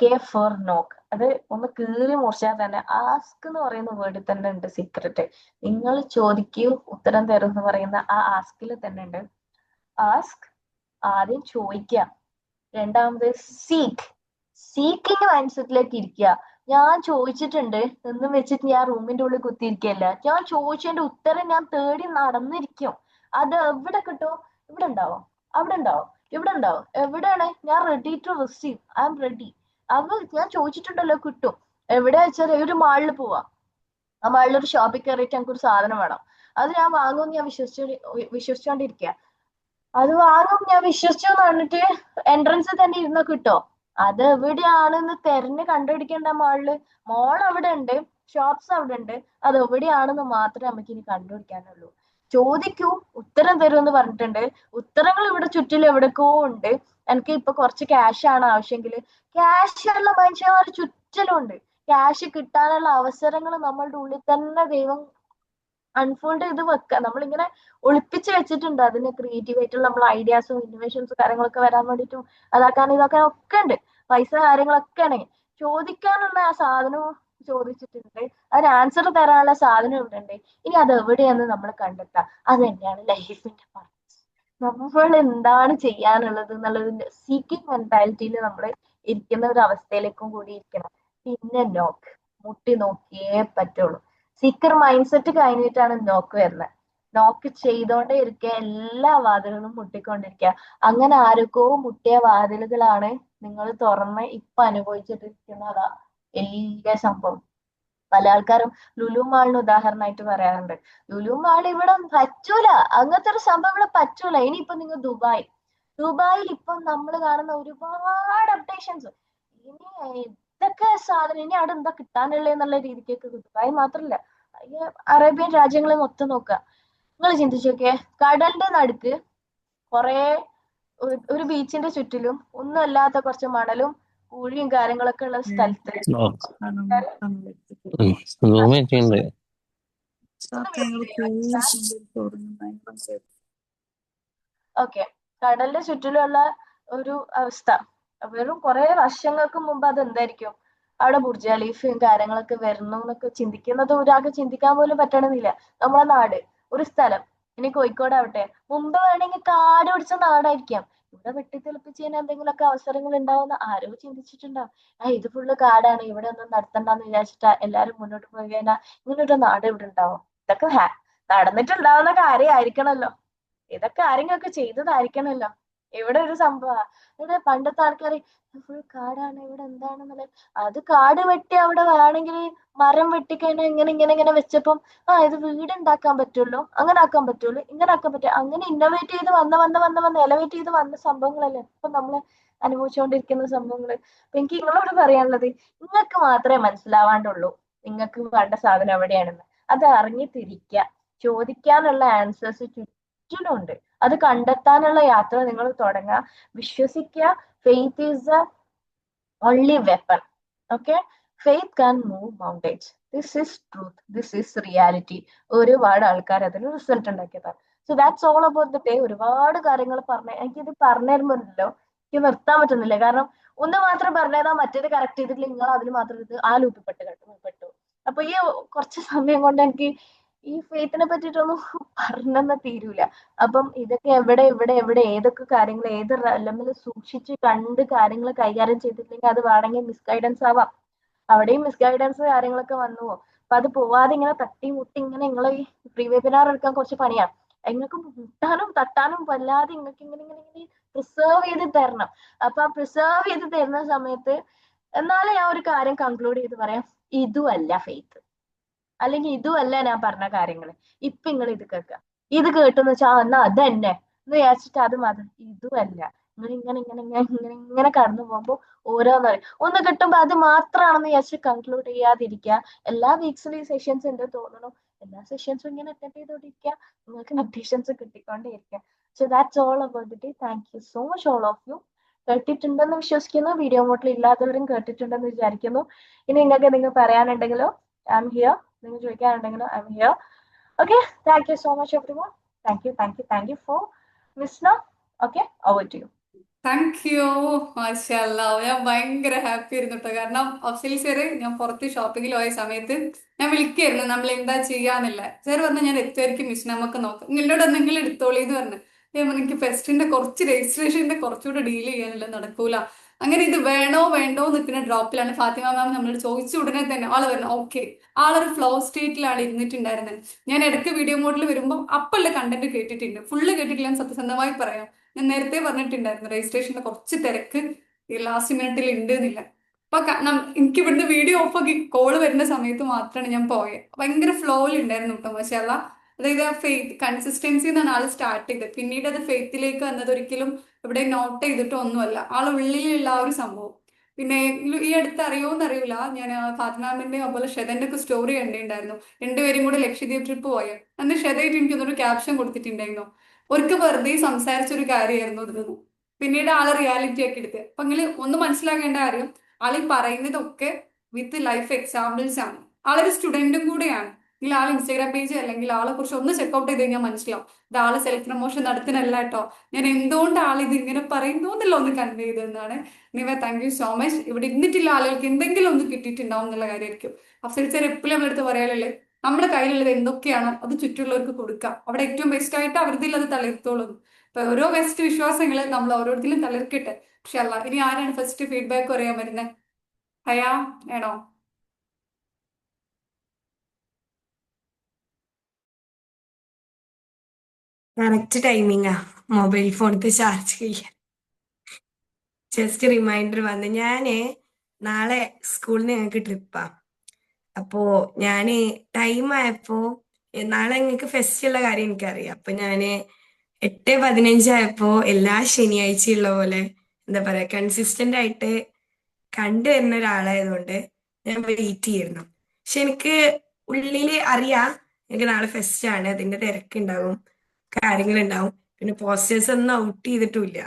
K for knock. അത് ഒന്ന് കീറി മുറിച്ചാൽ തന്നെ ആസ്ക് എന്ന് പറയുന്ന വേർഡിൽ തന്നെ ഉണ്ട് സീക്രട്ട്. നിങ്ങൾ ചോദിക്കൂ ഉത്തരം തരും എന്ന് പറയുന്ന ആ ആസ്കിൽ തന്നെ ഉണ്ട്. ആസ്ക്, ആദ്യം ചോദിക്കുക. രണ്ടാമത് സീക്ക്, സീക്കിങ് മൈൻഡ് സെറ്റിലേക്ക് ഇരിക്കുക. ഞാൻ ചോദിച്ചിട്ടുണ്ട് എന്നും വെച്ചിട്ട് ഞാൻ റൂമിന്റെ ഉള്ളിൽ കുത്തിയിരിക്കുകയല്ല. ഞാൻ ചോദിച്ചതിന്റെ ഉത്തരം ഞാൻ തേടി നടന്നിരിക്കും. അത് എവിടെ കിട്ടുമോ? ഇവിടെ ഉണ്ടാവോ? അവിടെ ഉണ്ടാവോ? ഇവിടെ ഉണ്ടാവും. എവിടെയാണ്? ഞാൻ ready to receive, I'm ready. അത് ഞാൻ ചോദിച്ചിട്ടുണ്ടല്ലോ, കിട്ടും. എവിടെ വെച്ചാൽ ഒരു മാളിൽ പോവാ, ആ മാളിൽ ഒരു ഷോപ്പിൽ കയറിയിട്ട് ഞങ്ങൾക്ക് ഒരു സാധനം വേണം. അത് ഞാൻ വാങ്ങുമെന്ന് ഞാൻ വിശ്വസിച്ചോണ്ടിരിക്കുക. അത് വാങ്ങും ഞാൻ വിശ്വസിച്ചു എന്ന് പറഞ്ഞിട്ട് എൻട്രൻസിൽ തന്നെ ഇരുന്ന് കിട്ടോ? അത് എവിടെയാണെന്ന് തെരഞ്ഞ് കണ്ടുപിടിക്കേണ്ട. മോൾ അവിടെ ഉണ്ട്, ഷോപ്സ് അവിടെ ഉണ്ട്, അത് എവിടെയാണെന്ന് മാത്രമേ നമുക്ക് ഇനി കണ്ടുപിടിക്കാനുള്ളൂ. ചോദിക്കൂ ഉത്തരം തരൂ എന്ന് പറഞ്ഞിട്ടുണ്ട്. ഉത്തരങ്ങൾ ഇവിടെ ചുറ്റിലും എവിടേക്കോ ഉണ്ട്. എനിക്ക് ഇപ്പൊ കുറച്ച് ക്യാഷ് ആണ് ആവശ്യമെങ്കിൽ ക്യാഷ് ഉള്ള മനുഷ്യന്മാർ ചുറ്റിലും ഉണ്ട്. ക്യാഷ് കിട്ടാനുള്ള അവസരങ്ങൾ നമ്മളുടെ ഉള്ളിൽ തന്നെ ദൈവം അൺഫോൾഡ് ചെയ്ത് വെക്കുക. നമ്മളിങ്ങനെ ഒളിപ്പിച്ച് വെച്ചിട്ടുണ്ട്. അതിന് ക്രിയേറ്റീവ് ആയിട്ടുള്ള നമ്മൾ ഐഡിയാസും ഇന്നോവേഷൻസും കാര്യങ്ങളൊക്കെ വരാൻ വേണ്ടിയിട്ടും അതാക്കാൻ ഇതൊക്കെ ഒക്കെ ഉണ്ട്. പൈസ കാര്യങ്ങളൊക്കെ ആണെങ്കിൽ ചോദിക്കാനുള്ള ആ സാധനവും ചോദിച്ചിട്ടുണ്ട്. അതിന് ആൻസർ തരാനുള്ള സാധനം ഇവിടെ ഉണ്ട്. ഇനി അത് എവിടെയെന്ന് നമ്മൾ കണ്ടെത്താം. അത് തന്നെയാണ് ലൈഫിന്റെ പർപ്പസ്. നമ്മൾ എന്താണ് ചെയ്യാനുള്ളത് എന്നുള്ളതിന്റെ സീക്കിംഗ് മെന്റാലിറ്റിയിൽ നമ്മൾ ഇരിക്കുന്ന ഒരു അവസ്ഥയിലേക്കും കൂടി ഇരിക്കണം. പിന്നെ നോക്ക്, മുട്ടി നോക്കിയേ പറ്റുള്ളൂ. സീക്കർ മൈൻഡ് സെറ്റ് കഴിഞ്ഞിട്ടാണ് നോക്ക് വരുന്നത്. നോക്ക് ചെയ്തോണ്ടേ ഇരിക്കുക, എല്ലാ വാതിലുകളും മുട്ടിക്കൊണ്ടിരിക്കുക. അങ്ങനെ ആരൊക്കെയോ മുട്ടിയ വാതിലുകളാണ് നിങ്ങൾ തുറന്ന് ഇപ്പൊ അനുഭവിച്ചിട്ടിരിക്കുന്നതാ വലിയ സംഭവം. പല ആൾക്കാരും ലുലു മാളിന് ഉദാഹരണമായിട്ട് പറയാറുണ്ട്. ലുലു മാൾ ഇവിടെ പറ്റൂല, അങ്ങനത്തെ ഒരു സംഭവം ഇവിടെ പറ്റൂല. ഇനിയിപ്പൊ നിങ്ങൾ ദുബായിൽ ഇപ്പം നമ്മൾ കാണുന്ന ഒരുപാട് അപ്ഡേഷൻസ്. ഇനി ഇതൊക്കെ സാധനം ഇനി അവിടെ എന്താ കിട്ടാനുള്ളത് എന്നുള്ള രീതിക്കൊക്കെ ദുബായ് മാത്രല്ല, അറേബ്യൻ രാജ്യങ്ങളെ മൊത്തം നോക്കുക. നിങ്ങൾ ചിന്തിച്ചു നോക്കിയേ, കടലിന്റെ നടുക്ക് കുറെ ഒരു ബീച്ചിന്റെ ചുറ്റിലും ഒന്നും അല്ലാത്ത കുറച്ച് മണലും കുഴിയും കാര്യങ്ങളൊക്കെ ഉള്ള സ്ഥലത്ത് ഓക്കെ, കടലിന്റെ ചുറ്റിലുള്ള ഒരു അവസ്ഥ. വെറും കുറെ വർഷങ്ങൾക്ക് മുമ്പ് അത് എന്തായിരിക്കും? അവിടെ ബുർജ് ഖലീഫയും കാര്യങ്ങളൊക്കെ വരുന്നു എന്നൊക്കെ ചിന്തിക്കുന്നത് ഒരാൾക്ക് ചിന്തിക്കാൻ പോലും പറ്റണമെന്നില്ല. നമ്മളെ നാട്, ഒരു സ്ഥലം, ഇനി കോഴിക്കോട് ആവട്ടെ, മുമ്പ് വേണമെങ്കിൽ കാട് പിടിച്ച നാടായിരിക്കാം. ഇവിടെ വെട്ടിത്തെളിപ്പിച്ചതിന് എന്തെങ്കിലുമൊക്കെ അവസരങ്ങൾ ഉണ്ടാവുന്ന ആരോ ചിന്തിച്ചിട്ടുണ്ടാവും. ഇത് ഫുള്ള് കാടാണ്, ഇവിടെ ഒന്നും നടത്തണ്ടെന്ന് വിചാരിച്ചിട്ടാ എല്ലാരും മുന്നോട്ട് പോയി കഴിഞ്ഞാൽ ഇങ്ങനൊരു നാട് ഇവിടെ ഉണ്ടാവും. ഇതൊക്കെ നടന്നിട്ടുണ്ടാവുന്ന കാര്യമായിരിക്കണല്ലോ, ഇതൊക്കെ ആരെങ്കിലൊക്കെ ചെയ്തതായിരിക്കണല്ലോ. ഇവിടെ ഒരു സംഭവ ഇവിടെ പണ്ടത്തെ ആൾക്കാർ ഫുൾ കാടാണ് ഇവിടെ എന്താണെന്നുള്ളത്. അത് കാട് വെട്ടി അവിടെ വേണമെങ്കിൽ മരം വെട്ടിക്കഴിഞ്ഞാൽ ഇങ്ങനെ വെച്ചപ്പം ഇത് വീട് ഉണ്ടാക്കാൻ പറ്റുള്ളൂ, അങ്ങനെ ആക്കാൻ പറ്റുള്ളൂ, ഇങ്ങനെ ആക്കാൻ പറ്റും, അങ്ങനെ ഇന്നോവേറ്റ് ചെയ്ത് വന്ന് എലവേറ്റ് ചെയ്ത് വന്ന സംഭവങ്ങളല്ലേ ഇപ്പൊ നമ്മൾ അനുഭവിച്ചുകൊണ്ടിരിക്കുന്ന സംഭവങ്ങൾ. അപ്പൊ എനിക്ക് നിങ്ങളോട് പറയാനുള്ളത്, നിങ്ങൾക്ക് മാത്രമേ മനസ്സിലാവാണ്ടുള്ളൂ നിങ്ങൾക്ക് വേണ്ട സാധനം എവിടെയാണെന്ന്. അത് അറിഞ്ഞിട്ടിരിക്കുക. ചോദിക്കാനുള്ള ആൻസേഴ്സ് ചുറ്റിലുണ്ട്. അത് കണ്ടെത്താനുള്ള യാത്ര നിങ്ങൾ തുടങ്ങുക. വിശ്വസിക്കുക. Faith is the only weapon. Okay, faith can move mountains. This is truth, this is reality. ഒരുപാട് ആൾക്കാർ അതിന് റിസൾട്ട് ഉണ്ടാക്കിയതാണ്. So that's all about the day. ഒരുപാട് കാര്യങ്ങൾ എനിക്കിത് പറഞ്ഞു തരുമ്പോഴല്ലോ എനിക്ക് നിർത്താൻ പറ്റുന്നില്ല. കാരണം ഒന്ന് മാത്രം പറഞ്ഞാൽ മറ്റേത് കറക്റ്റ് ചെയ്തിട്ടില്ല, നിങ്ങൾ അതിന് മാത്രം ഇത് ആ ലൂപ്പിൽ പെട്ടു. അപ്പൊ ഈ കുറച്ച് സമയം കൊണ്ട് എനിക്ക് ഈ ഫെയ്ത്തിനെ പറ്റിയിട്ടൊന്നും പറഞ്ഞെന്ന് തീരൂല. അപ്പം ഇതൊക്കെ എവിടെ ഏതൊക്കെ കാര്യങ്ങൾ ഏത് ലെവലിൽ സൂക്ഷിച്ച് കണ്ട് കാര്യങ്ങൾ കൈകാര്യം ചെയ്തിട്ടില്ലെങ്കിൽ അത് വേണമെങ്കിൽ മിസ്ഗൈഡൻസ് ആവാം. അവിടെയും മിസ്ഗൈഡൻസ് കാര്യങ്ങളൊക്കെ വന്നു. അപ്പൊ അത് പോവാതെ ഇങ്ങനെ തട്ടി മുട്ടി ഇങ്ങനെ നിങ്ങൾ ഈ പ്രീ വെബിനാർ എടുക്കാൻ കുറച്ച് പണിയാണ്. നിങ്ങൾക്ക് മുട്ടാനും തട്ടാനും വല്ലാതെ നിങ്ങൾക്ക് ഇങ്ങനെ പ്രിസേർവ് ചെയ്ത് തരണം. അപ്പൊ ആ പ്രിസേർവ് ചെയ്ത് തരുന്ന സമയത്ത് എന്നാലും ഞാൻ ഒരു കാര്യം കൺക്ലൂഡ് ചെയ്ത് പറയാം, ഇതുമല്ല ഫെയ്ത്ത്, അല്ലെങ്കിൽ ഇതുമല്ല ഞാൻ പറഞ്ഞ കാര്യങ്ങൾ. ഇപ്പൊ നിങ്ങൾ ഇത് കേൾക്കുക. ഇത് കേട്ടെന്ന് വെച്ചാൽ എന്നാ അത് തന്നെ എന്ന് വിചാരിച്ചിട്ട് അത് മാത്രം ഇതുമല്ല. നിങ്ങൾ ഇങ്ങനെ കടന്നു പോകുമ്പോൾ ഓരോന്ന് ഒന്ന് കിട്ടുമ്പോ അത് മാത്രമാണെന്ന് വിചാരിച്ച് കൺക്ലൂഡ് ചെയ്യാതിരിക്കുക. എല്ലാ വീക്സിലും സെഷൻസ് ഉണ്ട് തോന്നുന്നു. എല്ലാ സെഷൻസും ഇങ്ങനെ അറ്റൻഡ് ചെയ്തോണ്ടിരിക്കുക. നിങ്ങൾക്ക് അപ്ഡേഷൻസ് കിട്ടിക്കൊണ്ടേയിരിക്കുക. So that's all about the day. Thank you so much all of you. കേട്ടിട്ടുണ്ടെന്ന് വിശ്വസിക്കുന്നു. വീഡിയോ മോഡിൽ ഇല്ലാത്തവരും കേട്ടിട്ടുണ്ടെന്ന് വിചാരിക്കുന്നു. ഇനി നിങ്ങൾ പറയാനുണ്ടെങ്കിലോ ഐ എം ഹിയർ. നിങ്ങൾ ചോദിക്കാനുണ്ടെങ്കിലോ I am here. Okay, thank you so much everyone. Thank you for listening. Okay, over to you. Thank you. മാഷാല്ലാ, ഞാൻ ഭയങ്കര ഹാപ്പി ആയിരുന്നു കേട്ടോ. കാരണം അഫ്സൽ സാറ് ഞാൻ പുറത്ത് ഷോപ്പിങ്ങിൽ പോയ സമയത്ത് ഞാൻ വിളിക്കായിരുന്നു നമ്മൾ എന്താ ചെയ്യാന്നില്ല. സാർ പറഞ്ഞു ഞാൻ എത്തുമായിരിക്കും മിസ്, നമുക്ക് നോക്കാം, നിങ്ങളോട് നിങ്ങൾ എടുത്തോളി എന്ന് പറഞ്ഞു. ഞാൻ പറഞ്ഞു എനിക്ക് ഫെസ്റ്റിന്റെ കുറച്ച് രജിസ്ട്രേഷന്റെ കുറച്ചുകൂടെ ഡീൽ ചെയ്യാനില്ല, നടക്കൂല. അങ്ങനെ ഇത് വേണോ വേണ്ടോ നിൽക്കുന്ന ഡ്രോപ്പിലാണ് ഫാത്തിമ മാം നമ്മളോട് ചോദിച്ച ഉടനെ തന്നെ ആള് പറഞ്ഞു ഓക്കെ. ആളൊരു ഫ്ലോ സ്റ്റേറ്റിലാണ് ഇരുന്നിട്ടുണ്ടായിരുന്നത്. ഞാൻ ഇടയ്ക്ക് വീഡിയോ മോഡിൽ വരുമ്പോൾ അപ്പുള്ള കണ്ടന്റ് കേട്ടിട്ടുണ്ട്, ഫുള്ള് കേട്ടിട്ടില്ല സത്യസന്ധമായി പറയാം. ഞാൻ നേരത്തെ പറഞ്ഞിട്ടുണ്ടായിരുന്നു രജിസ്ട്രേഷന്റെ കുറച്ച് തിരക്ക് ഈ ലാസ്റ്റ് മിനിറ്റിൽ ഉണ്ട് എന്നില്ല. അപ്പൊ എനിക്ക് ഇവിടുന്ന് വീഡിയോ ഓഫ് ആക്കി കോള് വരുന്ന സമയത്ത് മാത്രമാണ് ഞാൻ പോയത്. ഭയങ്കര ഫ്ലോയിൽ ഉണ്ടായിരുന്നു കേട്ടോ മാഷാല്ലാ. അതായത് ആ ഫെയ്ത്ത് കൺസിസ്റ്റൻസി എന്നാണ് ആൾ സ്റ്റാർട്ട് ചെയ്തത്. പിന്നീട് അത് ഫെയ്ത്തിലേക്ക് വന്നത് ഒരിക്കലും ഇവിടെ നോട്ട് ചെയ്തിട്ടോ ഒന്നുമല്ല, ആൾ ഉള്ളിലുള്ള ആ ഒരു സംഭവം. പിന്നെ ഈ അടുത്ത് അറിയോന്നറിയില്ല, ഞാൻ ഫാത്തിമാമിന്റെ അതുപോലെ ഷെദന്റെ ഒക്കെ സ്റ്റോറി കണ്ടിട്ടുണ്ടായിരുന്നു. രണ്ടുപേരും കൂടെ ലക്ഷദ്വീപ് ട്രിപ്പ് പോയത്. അന്ന് ഷെദായിട്ട് എനിക്കൊന്നൊരു ക്യാപ്ഷൻ കൊടുത്തിട്ടുണ്ടായിരുന്നു, ഒരിക്കൽ വെറുതെ സംസാരിച്ചൊരു കാര്യമായിരുന്നു ഇതെന്ന്. പിന്നീട് ആളെ റിയാലിറ്റി ആക്കി എടുത്ത്. അപ്പൊ നിങ്ങൾ ഒന്ന് മനസ്സിലാക്കേണ്ട കാര്യം, ആളീ പറയുന്നതൊക്കെ വിത്ത് ലൈഫ് എക്സാമ്പിൾസ് ആണ്. ആളൊരു സ്റ്റുഡന്റും കൂടെയാണ്. നിങ്ങൾ ആൾ ഇൻസ്റ്റാഗ്രാം പേജ് അല്ലെങ്കിൽ ആളെ കുറിച്ച് ഒന്ന് ചെക്കൗട്ട് ചെയ്ത് കഴിഞ്ഞാൽ മനസ്സിലാവും ഇത് ആള് സെൽഫ് പ്രൊമോഷൻ നടത്തുന്നല്ല കേട്ടോ. ഞാൻ എന്തുകൊണ്ട് ആൾ ഇത് ഇങ്ങനെ പറയുന്നു എന്നുള്ള ഒന്ന് കൺവേ ചെയ്തതെന്നാണ്. നിവ താങ്ക് യു സോ മച്ച്. ഇവിടെ ഇരുന്നിട്ടുള്ള ആളുകൾക്ക് എന്തെങ്കിലും ഒന്ന് കിട്ടിയിട്ടുണ്ടാവും എന്നുള്ള കാര്യമായിരിക്കും. അഫ്സൽ സാർ എപ്പോഴും നമ്മളെടുത്ത് പറയാനല്ലേ, നമ്മുടെ കയ്യിലുള്ളത് എന്തൊക്കെയാണോ അത് ചുറ്റുള്ളവർക്ക് കൊടുക്കാം. അവിടെ ഏറ്റവും ബെസ്റ്റ് ആയിട്ട് അവരിൽ അത് തളർത്തോളും. അപ്പൊ ഓരോ ബെസ്റ്റ് വിശ്വാസങ്ങൾ നമ്മൾ ഓരോരുത്തരും തളർക്കട്ടെ. പക്ഷെ അല്ല, ഇനി ആരാണ് ഫസ്റ്റ് ഫീഡ്ബാക്ക് പറയാൻ വരുന്നത്? ഹയാ ആണോ? കറക്റ്റ് ടൈമിങ്ങാ മൊബൈൽ ഫോണത്തെ ചാർജ് ചെയ്യാൻ. ജസ്റ്റ് റിമൈൻഡർ വന്ന് ഞാന് നാളെ സ്കൂളിൽ നിന്ന് ഞങ്ങൾക്ക് ട്രിപ്പാ. അപ്പോ ഞാന് ടൈം ആയപ്പോ നാളെ ഞങ്ങൾക്ക് ഫെസ്റ്റ് ഉള്ള കാര്യം എനിക്കറിയാം. അപ്പൊ ഞാന് 8:15 ആയപ്പോ എല്ലാ ശനിയാഴ്ചയുള്ള പോലെ എന്താ പറയാ കൺസിസ്റ്റന്റ് ആയിട്ട് കണ്ടുവരുന്ന ഒരാളായതുകൊണ്ട് ഞാൻ വെയിറ്റ് ചെയ്യായിരുന്നു. പക്ഷെ എനിക്ക് ഉള്ളില് അറിയാം എനിക്ക് നാളെ ഫെസ്റ്റ് ആണ്, അതിന്റെ തിരക്കുണ്ടാവും, കാര്യങ്ങളുണ്ടാവും. പിന്നെ പോസ്റ്റേഴ്സ് ഒന്നും ഔട്ട് ചെയ്തിട്ടുമില്ല.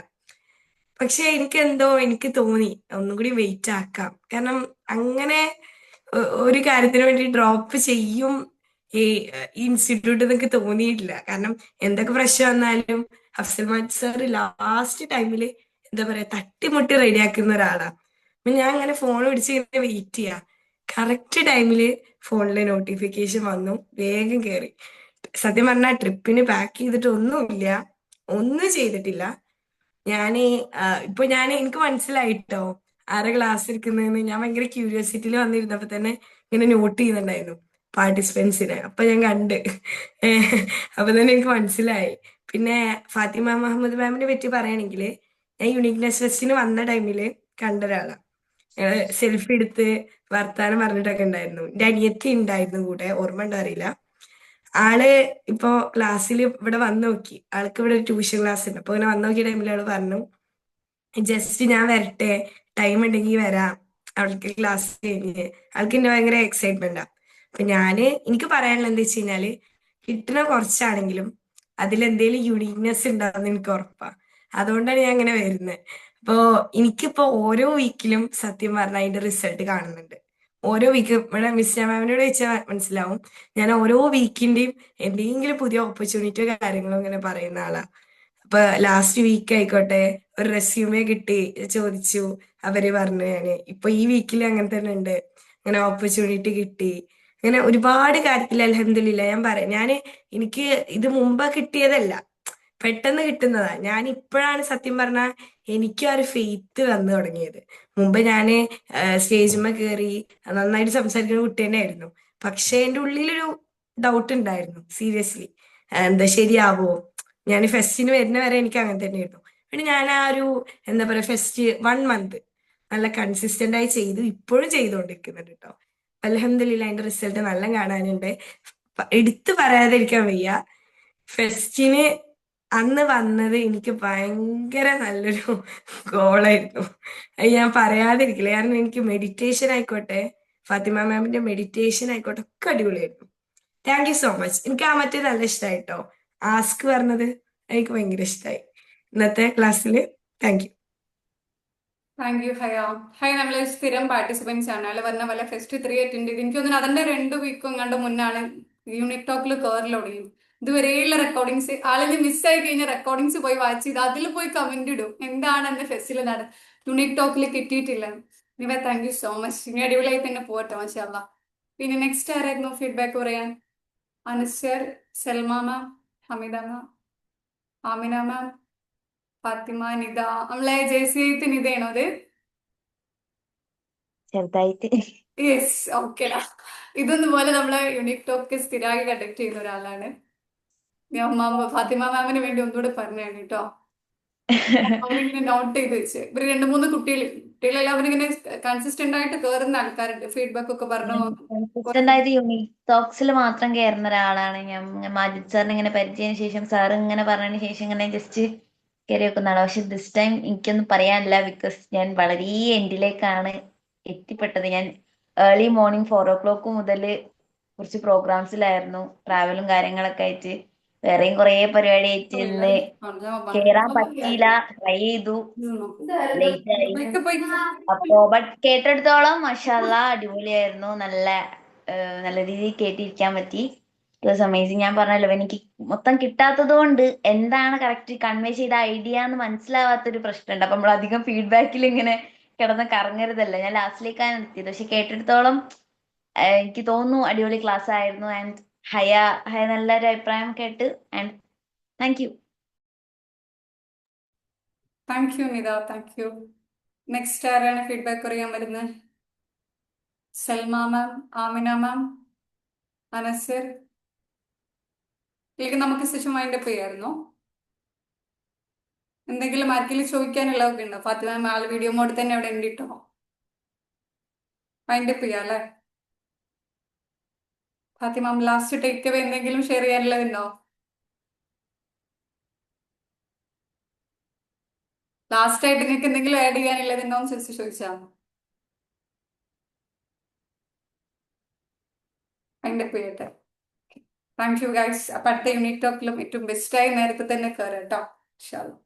പക്ഷെ എനിക്ക് തോന്നി ഒന്നും കൂടി വെയിറ്റ് ആക്കാം. കാരണം അങ്ങനെ ഒരു കാര്യത്തിന് വേണ്ടി ഡ്രോപ്പ് ചെയ്യും ഈ ഇൻസ്റ്റിറ്റ്യൂട്ട് എനിക്ക് തോന്നിയിട്ടില്ല. കാരണം എന്തൊക്കെ പ്രശ്നം വന്നാലും അഫ്സൽ മാറ്റ് സാർ ലാസ്റ്റ് ടൈമില് എന്താ പറയാ തട്ടിമുട്ടി റെഡിയാക്കുന്ന ഒരാളാ. അപ്പൊ ഞാൻ അങ്ങനെ ഫോൺ പിടിച്ച് ഇങ്ങനെ വെയിറ്റ് ചെയ്യാ. കറക്റ്റ് ടൈമില് ഫോണില് നോട്ടിഫിക്കേഷൻ വന്നു, വേഗം കയറി. സത്യം പറഞ്ഞാൽ ട്രിപ്പിന് പാക്ക് ചെയ്തിട്ട് ഒന്നുമില്ല, ഒന്നും ചെയ്തിട്ടില്ല. ഞാന് എനിക്ക് മനസ്സിലായിട്ടോ ആരെ ക്ലാസ് എടുക്കുന്നതെന്ന്. ഞാൻ ഭയങ്കര ക്യൂരിയോസിറ്റിയിൽ വന്നിരുന്നപ്പോ തന്നെ ഇങ്ങനെ നോട്ട് ചെയ്യുന്നുണ്ടായിരുന്നു പാർട്ടിസിപ്പൻസിനെ. അപ്പൊ ഞാൻ കണ്ട് അപ്പൊ തന്നെ എനിക്ക് മനസ്സിലായി. പിന്നെ ഫാത്തിമ മുഹമ്മദ് മാമിനെ പറ്റി പറയുകയാണെങ്കിൽ ഞാൻ യുണീക്നെസ് ഫെസ്റ്റിന് വന്ന ടൈമില് കണ്ട ഒരാളാണ്. ഞങ്ങള് സെൽഫി എടുത്ത് വർത്താനം പറഞ്ഞിട്ടൊക്കെ ഉണ്ടായിരുന്നു. എന്റെ അനിയത്തി ഉണ്ടായിരുന്നു കൂടെ, ഓർമ്മ ഉണ്ടോ അറിയില്ല. ആള് ഇപ്പോ ക്ലാസ്സിൽ ഇവിടെ വന്ന് നോക്കി, ആൾക്ക് ഇവിടെ ഒരു ട്യൂഷൻ ക്ലാസ് ഉണ്ട്. അപ്പൊ ഇങ്ങനെ വന്ന് നോക്കിയ ടൈമിൽ ആള് പറഞ്ഞു ജസ്റ്റ് ഞാൻ വരട്ടെ, ടൈം ഉണ്ടെങ്കിൽ വരാം, അവൾക്ക് ക്ലാസ് കഴിഞ്ഞ്. ആൾക്ക് എന്നെ ഭയങ്കര എക്സൈറ്റ്മെന്റാ. അപ്പൊ എനിക്ക് പറയാനുള്ളത് എന്താ വെച്ച് കഴിഞ്ഞാല് കിട്ടുന്ന കുറച്ചാണെങ്കിലും അതിലെന്തേലും യുണീക്നെസ് ഉണ്ടാവുന്ന എനിക്ക് ഉറപ്പാ. അതുകൊണ്ടാണ് ഞാൻ അങ്ങനെ വരുന്നത്. അപ്പോ എനിക്കിപ്പോ ഓരോ വീക്കിലും സത്യം പറഞ്ഞാൽ അതിന്റെ റിസൾട്ട് കാണുന്നുണ്ട്. ഓരോ വീക്ക് ഇവിടെ മിസ് മാമിനോട് ചോദിച്ചാൽ മനസ്സിലാവും. ഞാൻ ഓരോ വീക്കിന്റെയും എന്തെങ്കിലും പുതിയ ഓപ്പർച്യൂണിറ്റിയോ കാര്യങ്ങളോ ഇങ്ങനെ പറയുന്ന ആളാ. അപ്പൊ ലാസ്റ്റ് വീക്ക് ആയിക്കോട്ടെ ഒരു റെസ്യൂമേ കിട്ടി ചോദിച്ചു, അവര് പറഞ്ഞു ഞാന് ഇപ്പൊ ഈ വീക്കിൽ അങ്ങനെ തന്നെ ഉണ്ട്, അങ്ങനെ ഓപ്പർച്യൂണിറ്റി കിട്ടി. അങ്ങനെ ഒരുപാട് കാര്യത്തിൽ അൽഹംദുലില്ലാ. ഞാൻ പറയാം, എനിക്ക് ഇത് മുമ്പ് കിട്ടിയതല്ല, പെട്ടെന്ന് കിട്ടുന്നതാ. ഞാൻ ഇപ്പോഴാണ് സത്യം പറഞ്ഞാൽ എനിക്ക് ആ ഒരു ഫെയ്ത്ത് വന്നു തുടങ്ങിയത്. മുമ്പ് ഞാന് സ്റ്റേജിന്മേൽ കയറി നന്നായിട്ട് സംസാരിക്കുന്ന കുട്ടി തന്നെ ആയിരുന്നു. പക്ഷെ എന്റെ ഉള്ളിലൊരു ഡൗട്ട് ഉണ്ടായിരുന്നു, സീരിയസ്ലി എന്താ ശരിയാവോ. ഞാൻ ഫെസ്റ്റിന് വരുന്ന വരെ എനിക്ക് അങ്ങനെ തന്നെയായിരുന്നു. പിന്നെ ഞാൻ ആ ഒരു എന്താ പറയാ ഫെസ്റ്റ് 1 മന്ത് നല്ല കൺസിസ്റ്റന്റ് ആയി ചെയ്തു, ഇപ്പോഴും ചെയ്തുകൊണ്ടിരിക്കുന്നുണ്ട് കേട്ടോ. അൽഹംദുലില്ലാ അതിന്റെ റിസൾട്ട് നല്ല കാണാനുണ്ട്. എടുത്തു പറയാതിരിക്കാൻ വയ്യ. ഫെസ്റ്റിന് അന്ന് വന്നത് എനിക്ക് ഭയങ്കര നല്ലൊരു ഗോളായിരുന്നു. അത് ഞാൻ പറയാതിരിക്കില്ല. കാരണം എനിക്ക് മെഡിറ്റേഷൻ ആയിക്കോട്ടെ, ഫാത്തിമ മാമിന്റെ മെഡിറ്റേഷൻ ആയിക്കോട്ടെ ഒക്കെ അടിപൊളിയായിരുന്നു. Thank you so much. എനിക്ക് ആ മറ്റേ നല്ല ഇഷ്ടമായിട്ടോ, ആസ്ക് പറഞ്ഞത് എനിക്ക് ഭയങ്കര ഇഷ്ടമായി ഇന്നത്തെ ക്ലാസ്സിൽ. Thank you. താങ്ക് യു ഹയ. ഹയ നമ്മളെ സ്ഥിരം പാർട്ടിസിപ്പൻസ് ആണ്. അയാൾ പറഞ്ഞ പോലെ ഫസ്റ്റ് 3 അറ്റൻഡ് ചെയ്ത് എനിക്ക് തോന്നുന്നു അതിന്റെ 2 വീക്കും കണ്ട് മുന്നാണ് യൂണിറ്റ് ടോക്കിൽ കയറലോടി. ഇതുവരെയുള്ള റെക്കോർഡിങ്സ് ആളിൽ മിസ്സായി കഴിഞ്ഞ റെക്കോർഡിങ്സ് പോയി വാച്ച് ചെയ്ത് അതിൽ പോയി കമന്റ് ഇടും എന്താണ് എന്റെ ഫെസ്റ്റിൽ യൂണിറ്റ് ടോക്കിൽ കിട്ടിയിട്ടില്ല. നിവ താങ്ക് യു സോ മച്ച്. ഇനി അടിപൊളിയായി തന്നെ പോട്ടെ മാഷാല്ലാ. പിന്നെ നെക്സ്റ്റ് ആരായിരുന്നു ഫീഡ്ബാക്ക് പറയാൻ? അനസർ, സൽമ മാം, ഹമിദ മാം, ആമിന മാം, ഫാത്തിമ, നിദ. നമ്മളെ JC8 നിദയാണോ അത്? ചെറുതായിട്ട്. യെസ്, ഓക്കെടാ. ഇതൊന്നും പോലെ നമ്മളെ യൂണിക് ടോക്ക് സ്ഥിരമായി കണ്ടക്ട് ചെയ്യുന്ന ഒരാളാണ് ഞാൻ. ഫാത്തിമ മാമിന് വേണ്ടി ഒന്നുകൂടെ പറഞ്ഞാണ് കേട്ടോ. അവരിങ്ങനെ നോട്ട് ചെയ്ത് വെച്ച് ഇവര് 2-3 കുട്ടികളെല്ലാം അവരിങ്ങനെ കൺസിസ്റ്റന്റ് ആയിട്ട് കയറുന്ന ആൾക്കാരുണ്ട്. ഫീഡ്ബാക്ക് ഒക്കെ പറഞ്ഞു. കൺസിസ്റ്റന്റ് ആയിട്ട് യൂണിറ്റ് ടോക്സിൽ മാത്രം കയറുന്ന ഒരാളാണ് ഞാൻ. മാജിദ് സാറിന് ഇങ്ങനെ പരിചയത്തിന് ശേഷം സാർ ഇങ്ങനെ പറഞ്ഞതിന് ശേഷം ഇങ്ങനെ ജസ്റ്റ് കയറി വെക്കുന്നതാണ്. പക്ഷെ ദിസ് ടൈം എനിക്കൊന്നും പറയാനില്ല, ബിക്കോസ് ഞാൻ വളരെ എൻഡിലേക്കാണ് എത്തിപ്പെട്ടത്. ഞാൻ ഏർലി മോർണിംഗ് 4 o'clock മുതൽ കുറച്ച് പ്രോഗ്രാംസിലായിരുന്നു, ട്രാവലും കാര്യങ്ങളൊക്കെ ആയിട്ട് വേറെയും കുറേ പരിപാടി ആയിട്ട് ഇന്ന് കേറാൻ പറ്റിയില്ല. ട്രൈ ചെയ്തു, ലേറ്റ് ആയി. അപ്പോ ബട്ട് കേട്ടെടുത്തോളം മാഷാല്ലാ അടിപൊളിയായിരുന്നു. നല്ല രീതിയിൽ കേട്ടിരിക്കാൻ പറ്റി. It was amazing. ഞാൻ പറഞ്ഞല്ലോ, എനിക്ക് മൊത്തം കിട്ടാത്തത് കൊണ്ട് എന്താണ് കറക്റ്റ് കൺവേ ചെയ്ത ഐഡിയ എന്ന് മനസ്സിലാവാത്തൊരു പ്രശ്നമുണ്ട്. അപ്പൊ നമ്മൾ അധികം ഫീഡ്ബാക്കിൽ ഇങ്ങനെ കിടന്ന് കറങ്ങരുതല്ല. ഞാൻ ലാസ്റ്റിലേക്കാണ് എത്തിയത്. പക്ഷെ കേട്ടെടുത്തോളം എനിക്ക് തോന്നുന്നു അടിപൊളി ക്ലാസ് ആയിരുന്നു. ആൻഡ് ഹയ നല്ലൊരു അഭിപ്രായം കേട്ട്. And thank you. Thank U Nida, thank you. Next ആരാണ് ഫീഡ്ബാക്ക് പറയാൻ വരുന്നത്? സൽമ മാം, ആമിന മാം, അനസർ. ഇതിലേക്ക് നമുക്ക് സെഷൻ വൈൻഡപ്പ് ചെയ്യാമായിരുന്നോ? എന്തെങ്കിലും ആർക്കെങ്കിലും ചോദിക്കാനുള്ളതൊക്കെ ഉണ്ടോ? ഫാത്തിമ മാം ആൾ വീഡിയോ മോഡ് തന്നെ അവിടെ ഉണ്ട് കേട്ടോ. വൈൻഡപ്പ് ചെയ്യാം അല്ലേ? ഫാത്തിമ മാം ലാസ്റ്റ് ടേക്ക് അവേ എന്തെങ്കിലും ഷെയർ ചെയ്യാനുള്ളതുണ്ടോ? ലാസ്റ്റ് ആയിട്ട് നിങ്ങൾക്ക് എന്തെങ്കിലും ആഡ് ചെയ്യാനുള്ളതുണ്ടോ എന്ന് ചോദിച്ചാൽ വൈൻഡപ്പ് ചെയ്യട്ടെ. Thank you guys. അപ്പൊ അടുത്ത യൂണിറ്റ് ടോക്കിലും ഏറ്റവും ബെസ്റ്റായി നേരത്തെ തന്നെ കയറാം കേട്ടോ. ഇൻഷാ അല്ലാ.